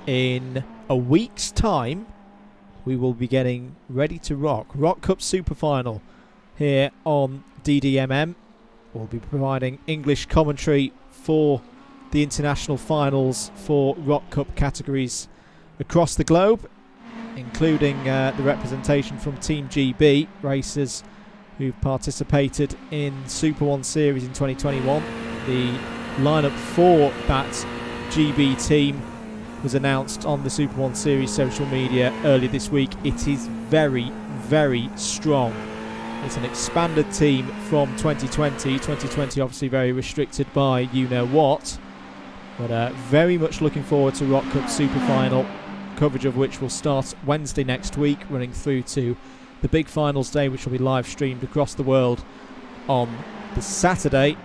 in a week's time we will be getting ready to rock Cup Super Final here on DDMM. We'll be providing English commentary for the international finals for Rock Cup categories across the globe, including the representation from Team GB racers who've participated in Super 1 Series in 2021. The lineup for that GB team was announced on the Super 1 Series social media earlier this week. It is very, very strong. It's an expanded team from 2020. 2020 obviously very restricted by you-know-what. But very much looking forward to Rock Cup Super Final, coverage of which will start Wednesday next week, running through to the big finals day, which will be live streamed across the world on the Saturday.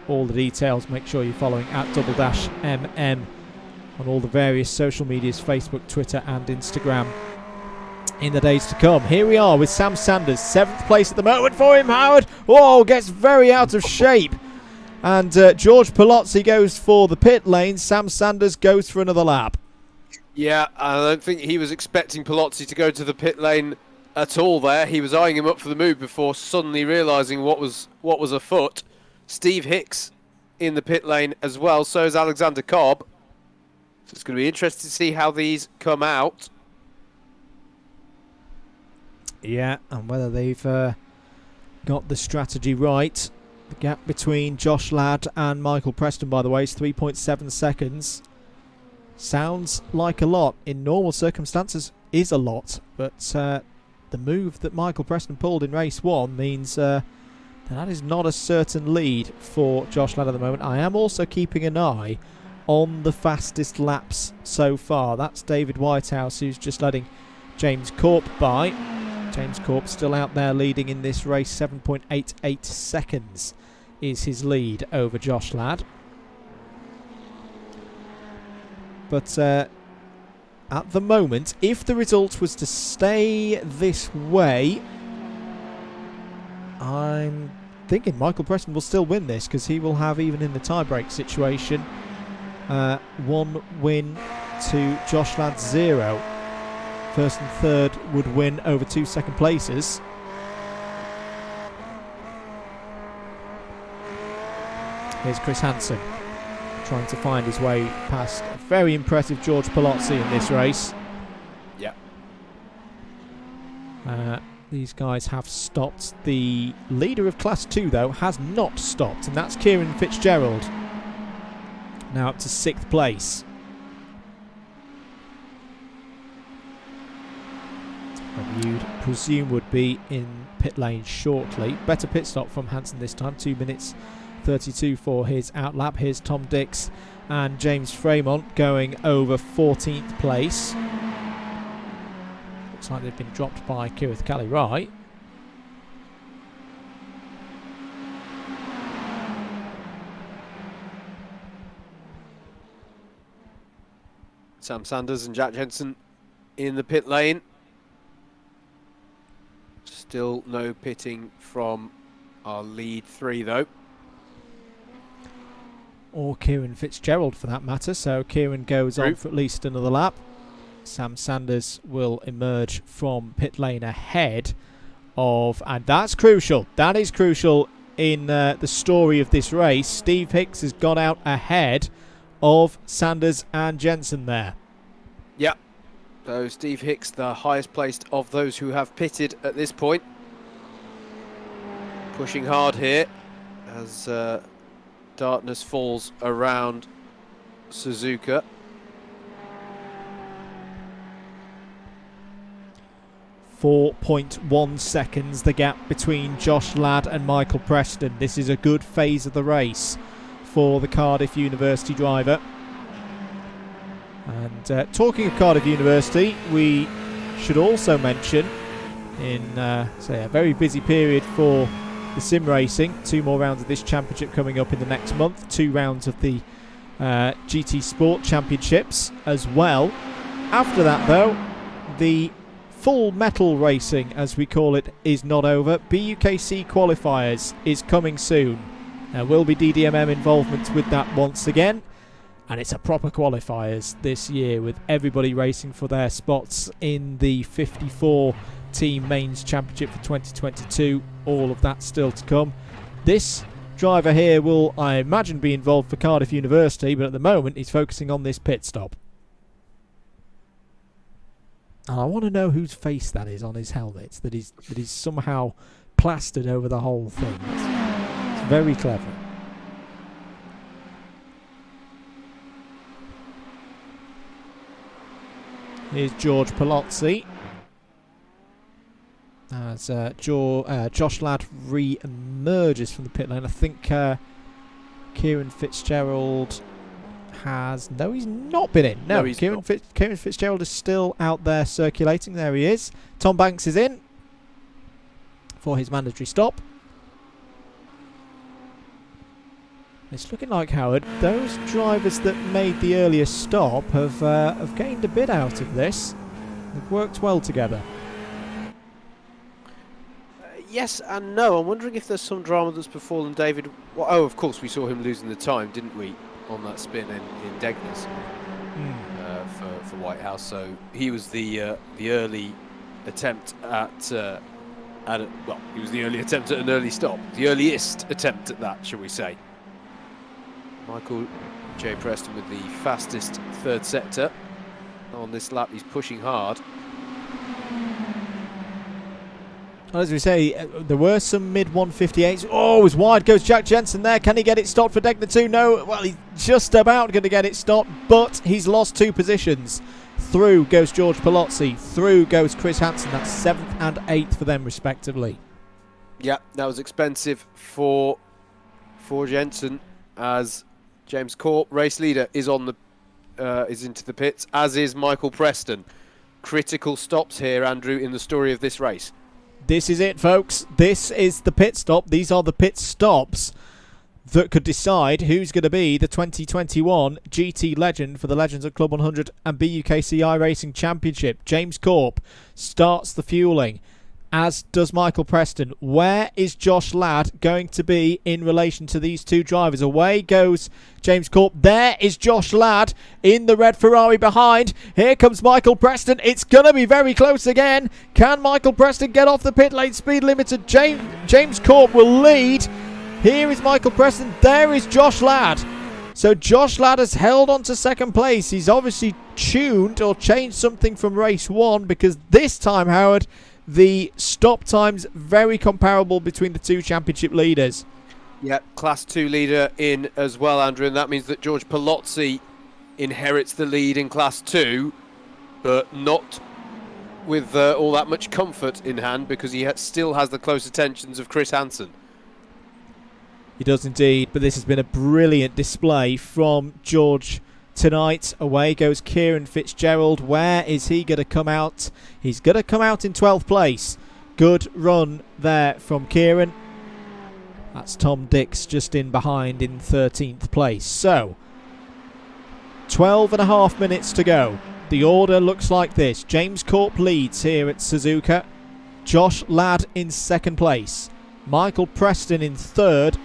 All the details, make sure you're following at Double Dash MM on all the various social medias, Facebook, Twitter and Instagram in the days to come. Here we are with Sam Sanders, 7th place at the moment for him. Howard, oh, gets very out of shape. And George Palozzi goes for the pit lane. Sam Sanders goes for another lap. Yeah, I don't think he was expecting Palozzi to go to the pit lane at all there. He was eyeing him up for the move before suddenly realising what was afoot. Steve Hicks in the pit lane as well, so is Alexander Cobb. So it's going to be interesting to see how these come out. Yeah, and whether they've got the strategy right. The gap between Josh Ladd and Michael Preston, by the way, is 3.7 seconds. Sounds like a lot. In normal circumstances, is a lot. But the move that Michael Preston pulled in race 1 means that is not a certain lead for Josh Ladd at the moment. I am also keeping an eye on the fastest laps so far. That's David Whitehouse, who's just letting James Corp by. James Corp still out there leading in this race. 7.88 seconds is his lead over Josh Ladd. But at the moment, if the result was to stay this way, I'm thinking Michael Preston will still win this, because he will have, even in the tie-break situation, 1 win to Josh Ladd's 0. First and third would win over 2 second places. Here's Chris Hansen trying to find his way past a very impressive George Palozzi in this race. Yeah. These guys have stopped. The leader of Class 2, though, has not stopped, and that's Kieran Fitzgerald. Now up to 6th place. And you'd presume would be in pit lane shortly. Better pit stop from Hansen this time, 2 minutes 32 for his outlap. Here's Tom Dix and James Fremont going over 14th place. Looks like they've been dropped by Kirith Kelly Wright. Sam Sanders and Jack Jensen in the pit lane. Still no pitting from our lead 3 though. Or Kieran Fitzgerald for that matter, so Kieran goes on for at least another lap. Sam Sanders will emerge from pit lane ahead of, and that's crucial, that is crucial in the story of this race. Steve Hicks has gone out ahead of Sanders and Jensen there. Yeah, so Steve Hicks, the highest placed of those who have pitted at this point. Pushing hard here as darkness falls around Suzuka. .1 seconds the gap between Josh Ladd and Michael Preston. This is a good phase of the race for the Cardiff University driver. And talking of Cardiff University, we should also mention, in say a very busy period for the sim racing, 2 more rounds of this championship coming up in the next month, 2 rounds of the GT Sport Championships as well. After that though, the full metal racing, as we call it, is not over. BUKC qualifiers is coming soon. There will be DDMM involvement with that once again, and it's a proper qualifiers this year, with everybody racing for their spots in the 54 team mains championship for 2022. All of that still to come. This driver here will, I imagine, be involved for Cardiff University, but at the moment he's focusing on this pit stop. And I want to know whose face that is on his helmet, that is somehow plastered over the whole thing. It's very clever. Here's George Palozzi as Josh Ladd re-emerges from the pit lane. I think Kieran Fitzgerald has... No, he's not been in. No, Kieran Fitzgerald is still out there circulating. There he is. Tom Banks is in for his mandatory stop. It's looking like, Howard, those drivers that made the earlier stop have gained a bit out of this. They've worked well together. Yes and no. I'm wondering if there's some drama that's befallen David. Well, oh, of course, we saw him losing the time, didn't we, on that spin in Degners for Whitehouse. So he was the early attempt at well, he was the early attempt at an early stop, the earliest attempt at that, shall we say. Michael J. Preston with the fastest third sector on this lap. He's pushing hard. As we say, there were some mid-158s. Oh, it was wide. Goes Jack Jensen there. Can he get it stopped for Degner 2? No. Well, he's just about going to get it stopped, but he's lost 2 positions. Through goes George Palozzi. Through goes Chris Hansen. That's 7th and 8th for them, respectively. Yeah, that was expensive for Jensen, as James Corp, race leader, is on the is into the pits, as is Michael Preston. Critical stops here, Andrew, in the story of this race. This is it, folks. This is the pit stop. These are the pit stops that could decide who's going to be the 2021 GT Legend for the Legends of Club 100 and BUKC iRacing Championship. James Corp starts the fueling, as does Michael Preston. Where is Josh Ladd going to be in relation to these two drivers? Away goes James Corp. There is Josh Ladd in the red Ferrari behind. Here comes Michael Preston. It's going to be very close again. Can Michael Preston get off the pit lane speed limiter? James Corp will lead. Here is Michael Preston. There is Josh Ladd. So Josh Ladd has held on to second place. He's obviously tuned or changed something from race 1, because this time, Howard, the stop times very comparable between the two championship leaders. Yeah, Class 2 leader in as well, Andrew, and that means that George Palozzi inherits the lead in Class 2, but not with all that much comfort in hand, because he still has the close attentions of Chris Hansen. He does indeed, but this has been a brilliant display from George tonight. Away goes Kieran Fitzgerald. Where is he going to come out? He's going to come out in 12th place. Good run there from Kieran. That's Tom Dix just in behind in 13th place. So, 12.5 minutes to go. The order looks like this. James Corp leads here at Suzuka. Josh Ladd in second place. Michael Preston in third.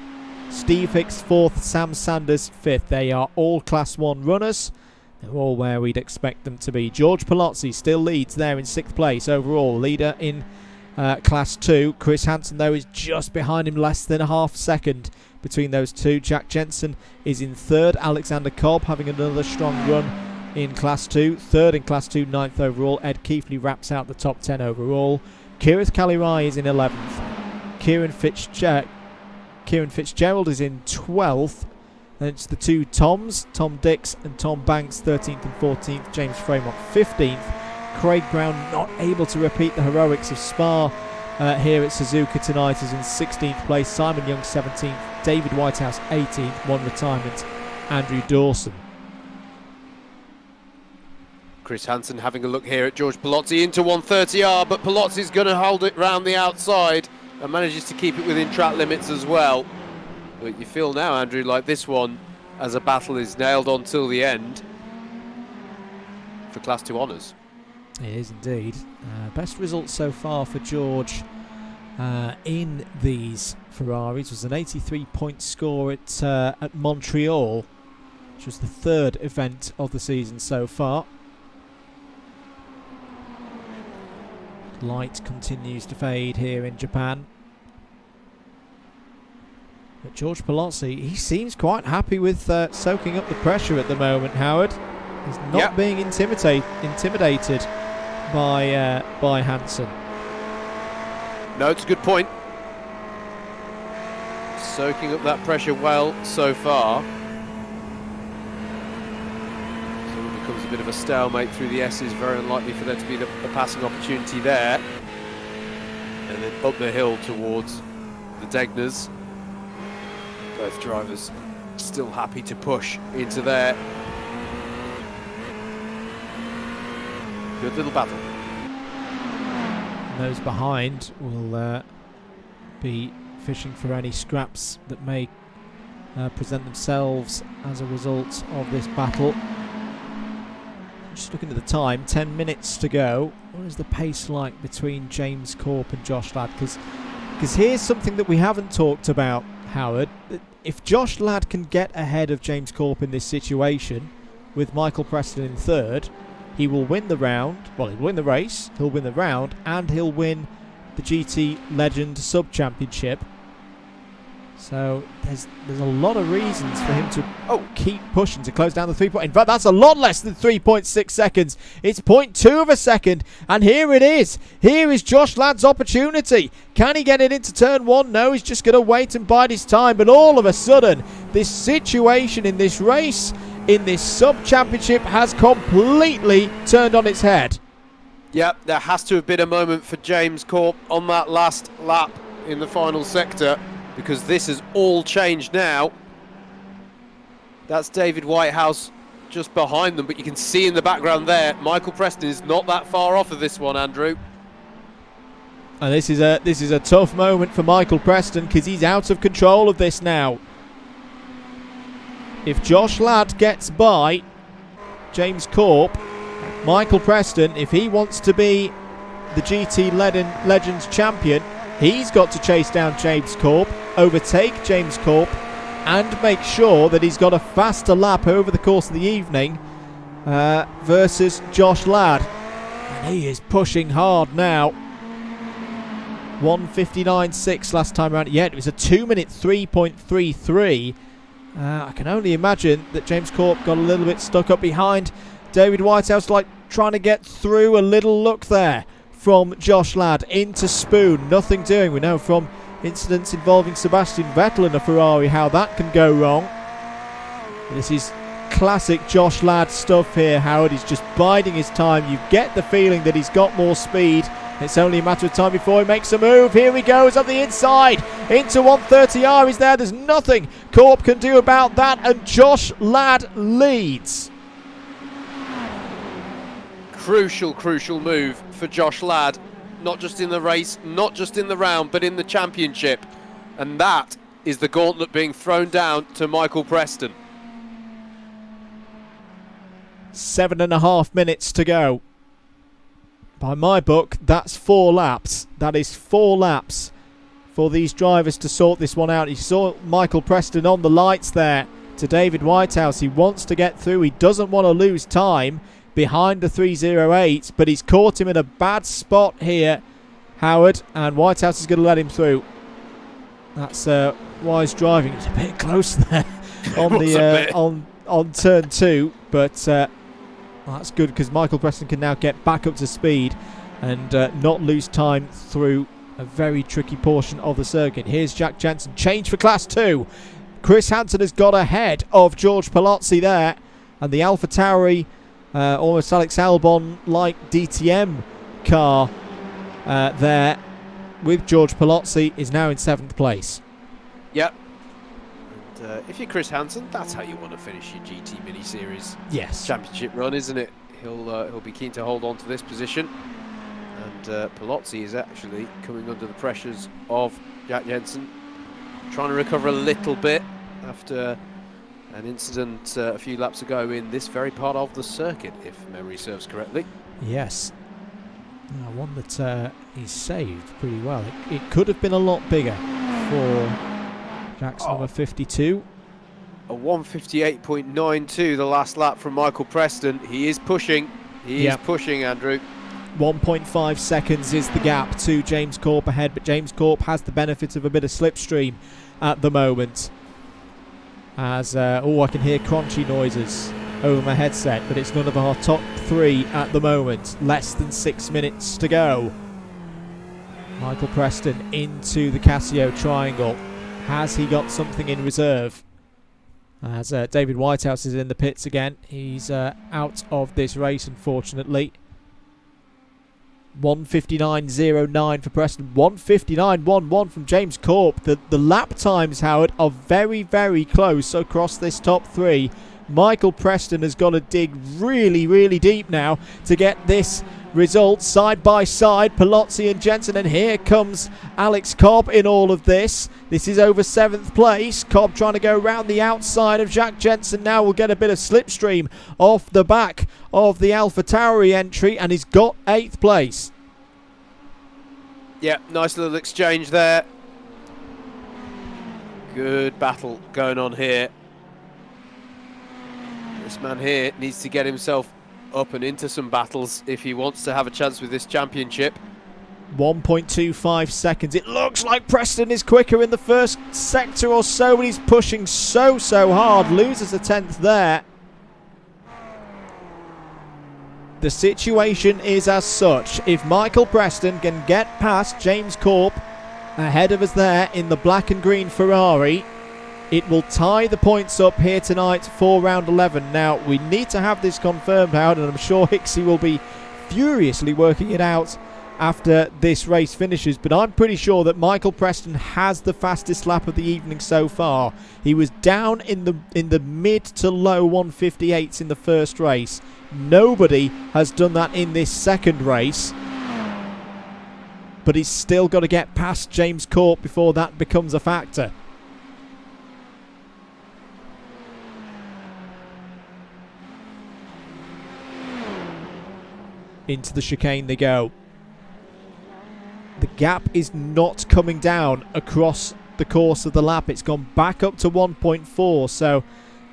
Steve Hicks fourth, Sam Sanders fifth. They are all Class 1 runners. They're all where we'd expect them to be. George Palozzi still leads there in 6th place overall. Leader in Class 2. Chris Hansen, though, is just behind him, less than a half second between those two. Jack Jensen is in 3rd. Alexander Cobb having another strong run in Class 2. 3rd in Class 2, 9th overall. Ed Keefley wraps out the top 10 overall. Kirith Kalirai is in 11th. Kieran Fitzgerald is in 12th. Then it's the two Toms, Tom Dix and Tom Banks, 13th and 14th. James Fremont, 15th. Craig Brown not able to repeat the heroics of Spa here at Suzuka tonight, is in 16th place. Simon Young, 17th. David Whitehouse, 18th. One retirement, Andrew Dawson. Chris Hansen having a look here at George Palozzi into 130R, but Palozzi's going to hold it round the outside and manages to keep it within track limits as well. But you feel now, Andrew, like this one, as a battle, is nailed on till the end for Class 2 honours. It is indeed. Best result so far for George in these Ferraris was an 83-point score at Montreal, which was the 3rd event of the season so far. Light continues to fade here in Japan. But George Palozzi, he seems quite happy with soaking up the pressure at the moment, Howard. He's not being intimidated by Hansen. No, it's a good point. Soaking up that pressure well so far. So it becomes a bit of a stalemate through the S's. Very unlikely for there to be a passing opportunity there. And then up the hill towards the Degners. Both drivers still happy to push into there. Good little battle. And those behind will be fishing for any scraps that may present themselves as a result of this battle. Just looking at the time, 10 minutes to go. What is the pace like between James Corp and Josh Ladd? Because here's something that we haven't talked about, Howard. If Josh Ladd can get ahead of James Corp in this situation, with Michael Preston in 3rd, he will win the round. Well, he'll win the race, he'll win the round, and he'll win the GT Legend Sub-Championship. So there's a lot of reasons for him to keep pushing to close down the 3 point. In fact, that's a lot less than 3.6 seconds. It's 0.2 of a second, and here it is. Here is Josh Ladd's opportunity. Can he get it into turn 1? No, he's just going to wait and bide his time. But all of a sudden, this situation in this race, in this sub-championship, has completely turned on its head. Yep, there has to have been a moment for James Corp on that last lap in the final sector, because this has all changed now. That's David Whitehouse just behind them, but you can see in the background there, Michael Preston is not that far off of this one, Andrew. And this is a tough moment for Michael Preston, because he's out of control of this now. if Josh Ladd gets by James Corp, Michael Preston, if he wants to be the GT Legends champion, he's got to chase down James Corp, overtake James Corp, and make sure that he's got a faster lap over the course of the evening versus Josh Ladd. And he is pushing hard now. 1:59.6 last time around. Yeah, it was a 2-minute 3.33. I can only imagine that James Corp got a little bit stuck up behind David Whitehouse, like trying to get through. A little look there from Josh Ladd into Spoon. Nothing doing. We know from incidents involving Sebastian Vettel in a Ferrari how that can go wrong. This is classic Josh Ladd stuff here, Howard. He's just biding his time. You get the feeling that he's got more speed. It's only a matter of time before he makes a move. Here he goes on the inside into 130R. He's there. There's nothing Corp can do about that, and Josh Ladd leads. Crucial move for Josh Ladd, not just in the race, not just in the round, but in the championship. And that is the gauntlet being thrown down to Michael Preston. 7.5 minutes to go. By my book, that's 4 laps. That is 4 laps for these drivers to sort this one out. You saw Michael Preston on the lights there to David Whitehouse. He wants to get through. He doesn't want to lose time behind the 308, but he's caught him in a bad spot here, Howard, and Whitehouse is going to let him through. That's wise driving. It's a bit close there on the on turn 2, but that's good because Michael Preston can now get back up to speed and not lose time through a very tricky portion of the circuit. Here's Jack Jensen, change for Class 2. Chris Hansen has got ahead of George Palozzi there, and the AlphaTauri almost Alex Albon-like DTM car there with George Palozzi is now in 7th place. Yep. And if you're Chris Hansen, that's how you want to finish your GT Mini Series championship run, isn't it? He'll be keen to hold on to this position. And Palozzi is actually coming under the pressures of Jack Jensen, trying to recover a little bit after an incident a few laps ago in this very part of the circuit, if memory serves correctly. Yes. One that he's saved pretty well. It could have been a lot bigger for Jack's number 52. A 1:58.92 the last lap from Michael Preston. He is pushing. He is pushing, Andrew. 1.5 seconds is the gap to James Corp ahead, but James Corp has the benefit of a bit of slipstream at the moment. As I can hear crunchy noises over my headset, but it's none of our top 3 at the moment. Less than 6 minutes to go. Michael Preston into the Casio triangle. Has he got something in reserve? As David Whitehouse is in the pits again. He's out of this race, unfortunately. 1:59.09 for Preston. 1:59.11 from James Corp. The lap times, Howard, are very, very close across this top 3. Michael Preston has got to dig really, really deep now to get this result side by side. Palozzi and Jensen, and here comes Alex Cobb in all of this. This is over 7th place. Cobb trying to go round the outside of Jack Jensen now. Will get a bit of slipstream off the back of the AlphaTauri entry, and he's got 8th place. Yeah, nice little exchange there. Good battle going on here. This man here needs to get himself up and into some battles if he wants to have a chance with this championship. 1.25 seconds. It looks like Preston is quicker in the first sector or so, but he's pushing so hard. Loses a 10th there. The situation is as such. If Michael Preston can get past James Corp ahead of us there in the black and green Ferrari, it will tie the points up here tonight for round 11. Now, we need to have this confirmed out, and I'm sure Hixie will be furiously working it out after this race finishes, but I'm pretty sure that Michael Preston has the fastest lap of the evening so far. He was down in the mid to low 158s in the first race. Nobody has done that in this second race, but he's still got to get past James Corp before that becomes a factor. Into the chicane they go. The gap is not coming down across the course of the lap. It's gone back up to 1.4. So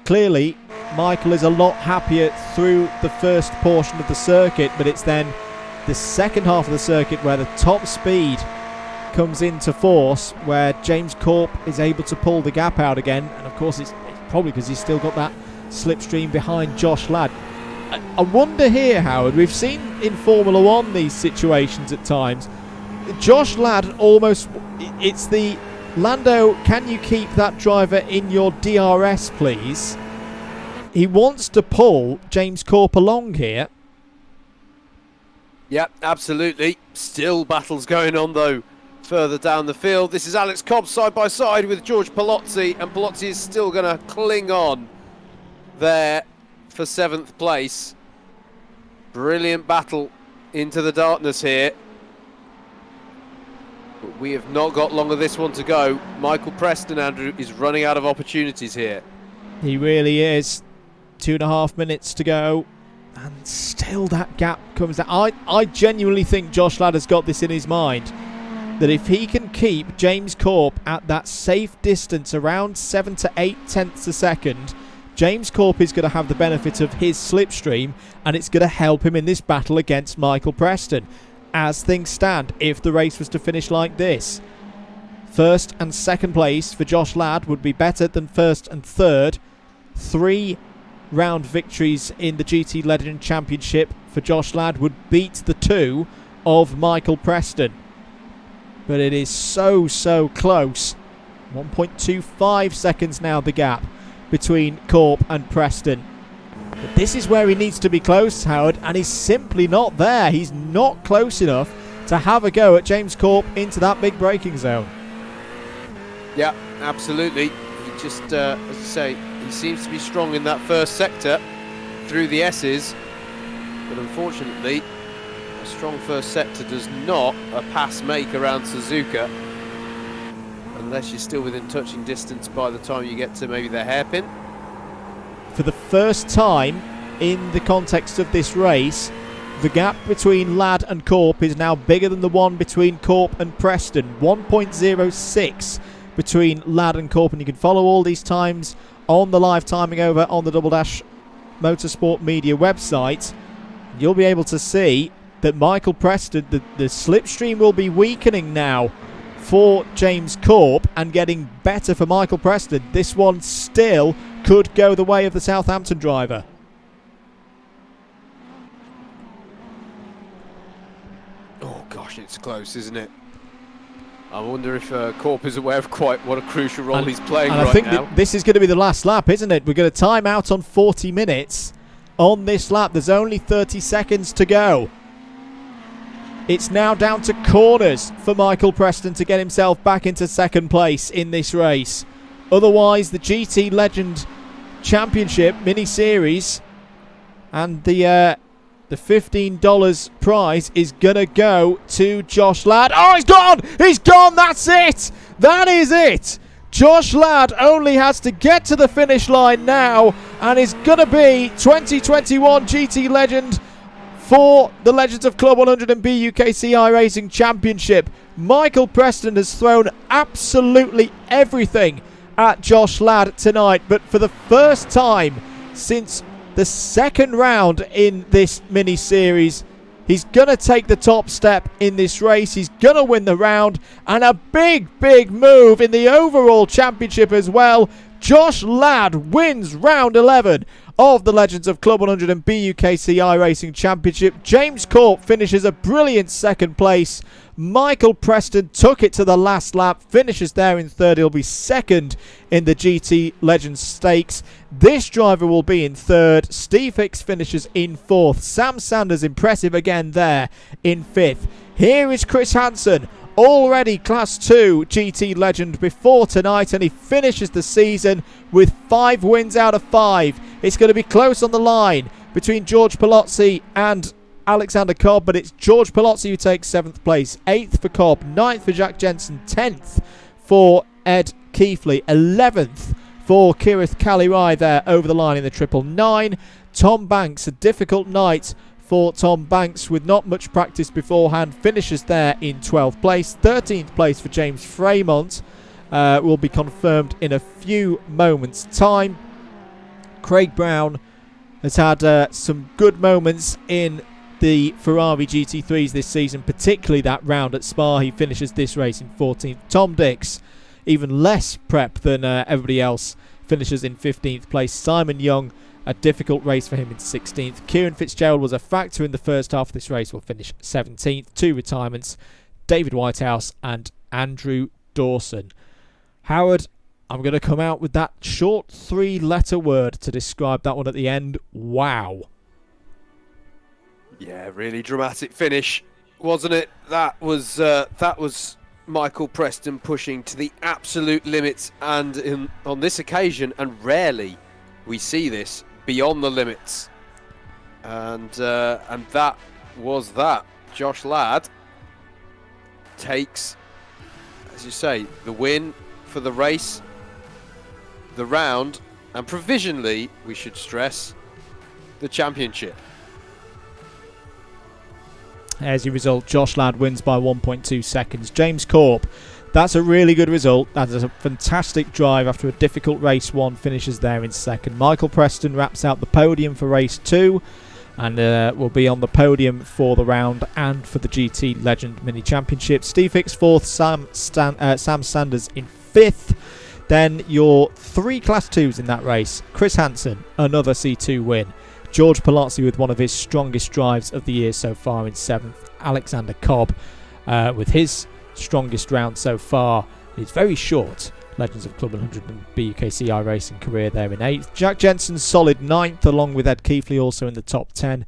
clearly Michael is a lot happier through the first portion of the circuit, but it's then the second half of the circuit where the top speed comes into force, where James Corp is able to pull the gap out again. And of course it's probably because he's still got that slipstream behind Josh Ladd. I wonder here, Howard, we've seen in Formula 1 these situations at times. Josh Ladd almost, it's the Lando, can you keep that driver in your DRS please? He wants to pull James Corp along here. Yep, absolutely. Still battles going on though further down the field. This is Alex Cobb side by side with George Palozzi, and Palozzi is still going to cling on there for 7th place. Brilliant battle into the darkness here. But we have not got long of this one to go. Michael Preston, Andrew, is running out of opportunities here. He really is. 2.5 minutes to go. And still that gap comes down. I genuinely think Josh Ladd has got this in his mind, that if he can keep James Corp at that safe distance around 7 to 8 tenths a second, James Corp is going to have the benefit of his slipstream, and it's going to help him in this battle against Michael Preston. As things stand, if the race was to finish like this, 1st and 2nd place for Josh Ladd would be better than 1st and 3rd. 3 round victories in the GT Legend Championship for Josh Ladd would beat the 2 of Michael Preston. But it is so close. 1.25 seconds now the gap between Corp and Preston. But this is where he needs to be close, Howard, and he's simply not there. He's not close enough to have a go at James Corp into that big braking zone. Yeah, absolutely. He just, as I say, he seems to be strong in that first sector through the S's, but unfortunately a strong first sector does not a pass make around Suzuka, unless you're still within touching distance by the time you get to maybe the hairpin. For the first time in the context of this race, the gap between Ladd and Corp is now bigger than the one between Corp and Preston. 1.06 between Ladd and Corp, and you can follow all these times on the live timing over on the Double Dash Motorsport Media website. You'll be able to see that Michael Preston, the slipstream will be weakening now for James Corp and getting better for Michael Preston. This one still could go the way of the Southampton driver. Oh gosh, it's close, isn't it? I wonder if Corp is aware of quite what a crucial role he's playing right now. And I think this is going to be the last lap, isn't it? We're going to time out on 40 minutes on this lap. There's only 30 seconds to go. It's now down to corners for Michael Preston to get himself back into 2nd place in this race. Otherwise, the GT Legend Championship mini-series and the $15 prize is going to go to Josh Ladd. Oh, he's gone! He's gone! That's it! That is it! Josh Ladd only has to get to the finish line now and is going to be 2021 GT Legend for the Legends of Club 100 and BUKC iRacing Championship. Michael Preston has thrown absolutely everything at Josh Ladd tonight, but for the first time since the 2nd round in this mini-series, he's going to take the top step in this race. He's going to win the round, and a big move in the overall championship as well. Josh Ladd wins round 11 of the Legends of Club 100 and BUKC iRacing Championship. James Corp finishes a brilliant 2nd place. Michael Preston took it to the last lap, finishes there in 3rd. He'll be 2nd in the GT Legends Stakes. This driver will be in 3rd. Steve Hicks finishes in 4th. Sam Sanders, impressive again there, in 5th. Here is Chris Hansen, already Class 2 GT Legend before tonight, and he finishes the season with 5 wins out of 5. It's going to be close on the line between George Palozzi and Alexander Cobb, but it's George Palozzi who takes 7th place, 8th for Cobb, 9th for Jack Jensen, 10th for Ed Keefley, 11th for Kirith Kalirai there over the line in the 999. Tom Banks, a difficult night for Tom Banks with not much practice beforehand. Finishes there in 12th place. 13th place for James Fremont will be confirmed in a few moments' time. Craig Brown has had some good moments in the Ferrari GT3s this season, particularly that round at Spa. He finishes this race in 14th. Tom Dix, even less prep than everybody else, finishes in 15th place. Simon Young, a difficult race for him, in 16th. Kieran Fitzgerald was a factor in the first half of this race, will finish 17th. 2 retirements, David Whitehouse and Andrew Dawson. Howard, I'm going to come out with that short 3-letter word to describe that one at the end. Wow. Yeah, really dramatic finish, wasn't it? That was Michael Preston pushing to the absolute limits, and on this occasion, and rarely we see this, beyond the limits. And that was that. Josh Ladd takes, as you say, the win for the race, the round, and provisionally, we should stress, the championship. As a result, Josh Ladd wins by 1.2 seconds. James Corp, that's a really good result. That is a fantastic drive after a difficult race 1, finishes there in 2nd. Michael Preston wraps out the podium for race 2 and will be on the podium for the round and for the GT Legend Mini Championship. Steve Hicks 4th, Sam Sanders in 5th. Then your 3 Class 2s in that race. Chris Hansen, another C2 win. George Palazzi with one of his strongest drives of the year so far in 7th. Alexander Cobb with his strongest round so far. His very short Legends of Club 100 and BUKC iRacing career there in 8th. Jack Jensen solid 9th along with Ed Keithley also in the top 10.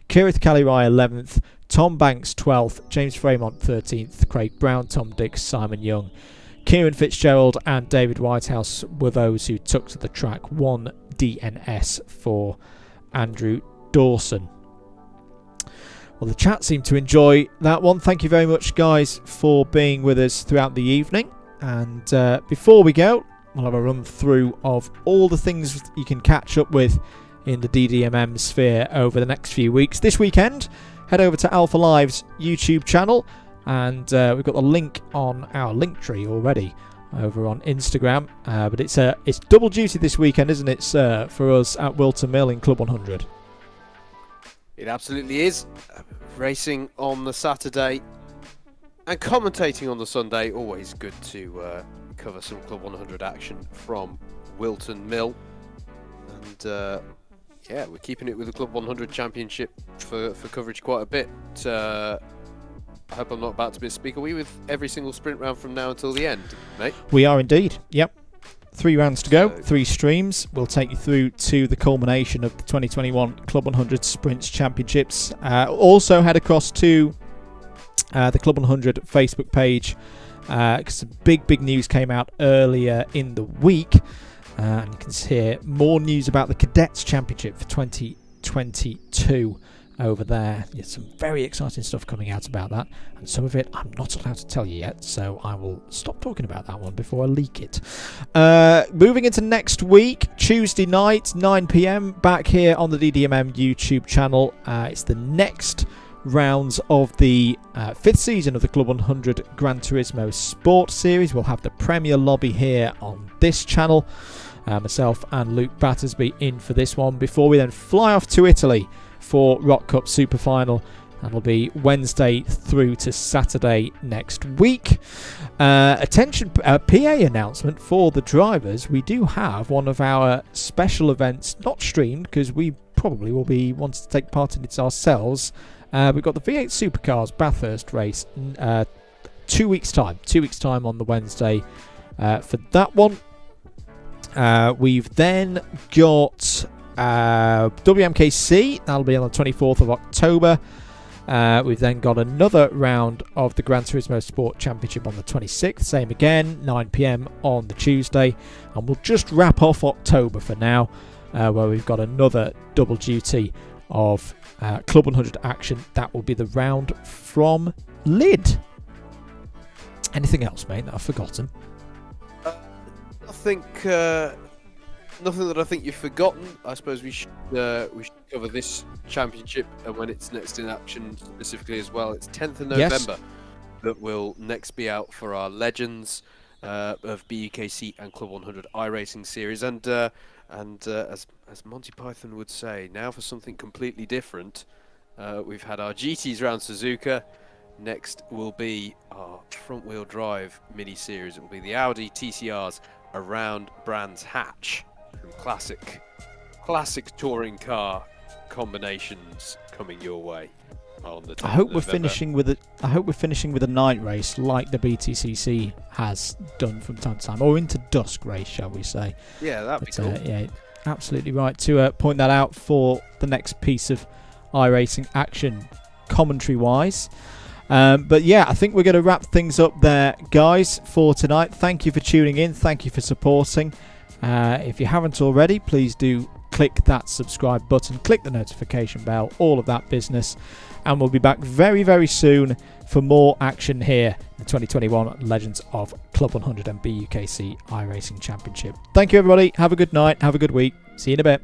Kirith Kalirai 11th. Tom Banks 12th. James Fremont 13th. Craig Brown, Tom Dix, Simon Young, Kieran Fitzgerald and David Whitehouse were those who took to the track. 1 DNS for Andrew Dawson. Well, the chat seemed to enjoy that one. Thank you very much, guys, for being with us throughout the evening. And before we go, we'll have a run through of all the things you can catch up with in the DDMM sphere over the next few weeks. This weekend, head over to Alpha Live's YouTube channel, and we've got the link on our link tree already over on Instagram, but it's double duty this weekend, isn't it, sir, for us at Wilton Mill in Club 100? It absolutely is. Racing on the Saturday and commentating on the Sunday. Always good to cover some Club 100 action from Wilton Mill. And yeah, we're keeping it with the Club 100 Championship for coverage quite a bit. I hope I'm not about to misspeak. Are we with every single sprint round from now until the end, mate? We are indeed, yep. 3 rounds to go, 3 streams. We'll take you through to the culmination of the 2021 Club 100 Sprints Championships. Also head across to the Club 100 Facebook page, because some big news came out earlier in the week. And you can hear more news about the Cadets Championship for 2022 over there. There's some very exciting stuff coming out about that, and some of it I'm not allowed to tell you yet, so I will stop talking about that one before I leak it. Moving into next week, Tuesday night, 9 PM, back here on the DDMM YouTube channel. It's the next rounds of the 5th season of the Club 100 Gran Turismo Sport Series. We'll have the Premier Lobby here on this channel. Myself and Luke Battersby in for this one, before we then fly off to Italy for Rock Cup Super Final. That'll be Wednesday through to Saturday next week. Attention, PA announcement for the drivers. We do have one of our special events not streamed, because we probably will be wanting to take part in it ourselves. We've got the V8 Supercars Bathurst race 2 weeks time. 2 weeks time on the Wednesday for that one. We've then got WMKC. That'll be on the 24th of October. We've then got another round of the Gran Turismo Sport Championship on the 26th. Same again, 9 PM on the Tuesday. And we'll just wrap off October for now, where we've got another double duty of Club 100 action. That will be the round from Lid. Anything else, mate, that I've forgotten? I think nothing that I think you've forgotten. I suppose we should cover this championship and when it's next in action specifically as well. It's 10th of November that will next be out for our Legends of BUKC and Club 100 iRacing series, and as Monty Python would say, now for something completely different. We've had our GTs around Suzuka. Next will be our front-wheel drive mini-series. It will be the Audi TCRs around Brands Hatch. Some classic touring car combinations coming your way on the 10th I hope of we're November. finishing with a night race like the BTCC has done from time to time, or into dusk race, shall we say? Yeah, that'd be cool. Yeah, absolutely right to point that out for the next piece of iRacing action, commentary-wise. But yeah, I think we're going to wrap things up there, guys, for tonight. Thank you for tuning in. Thank you for supporting. If you haven't already, please do click that subscribe button, click the notification bell, all of that business. And we'll be back very, very soon for more action here in the 2021 Legends of Club 100 and BUKC iRacing Championship. Thank you, everybody. Have a good night. Have a good week. See you in a bit.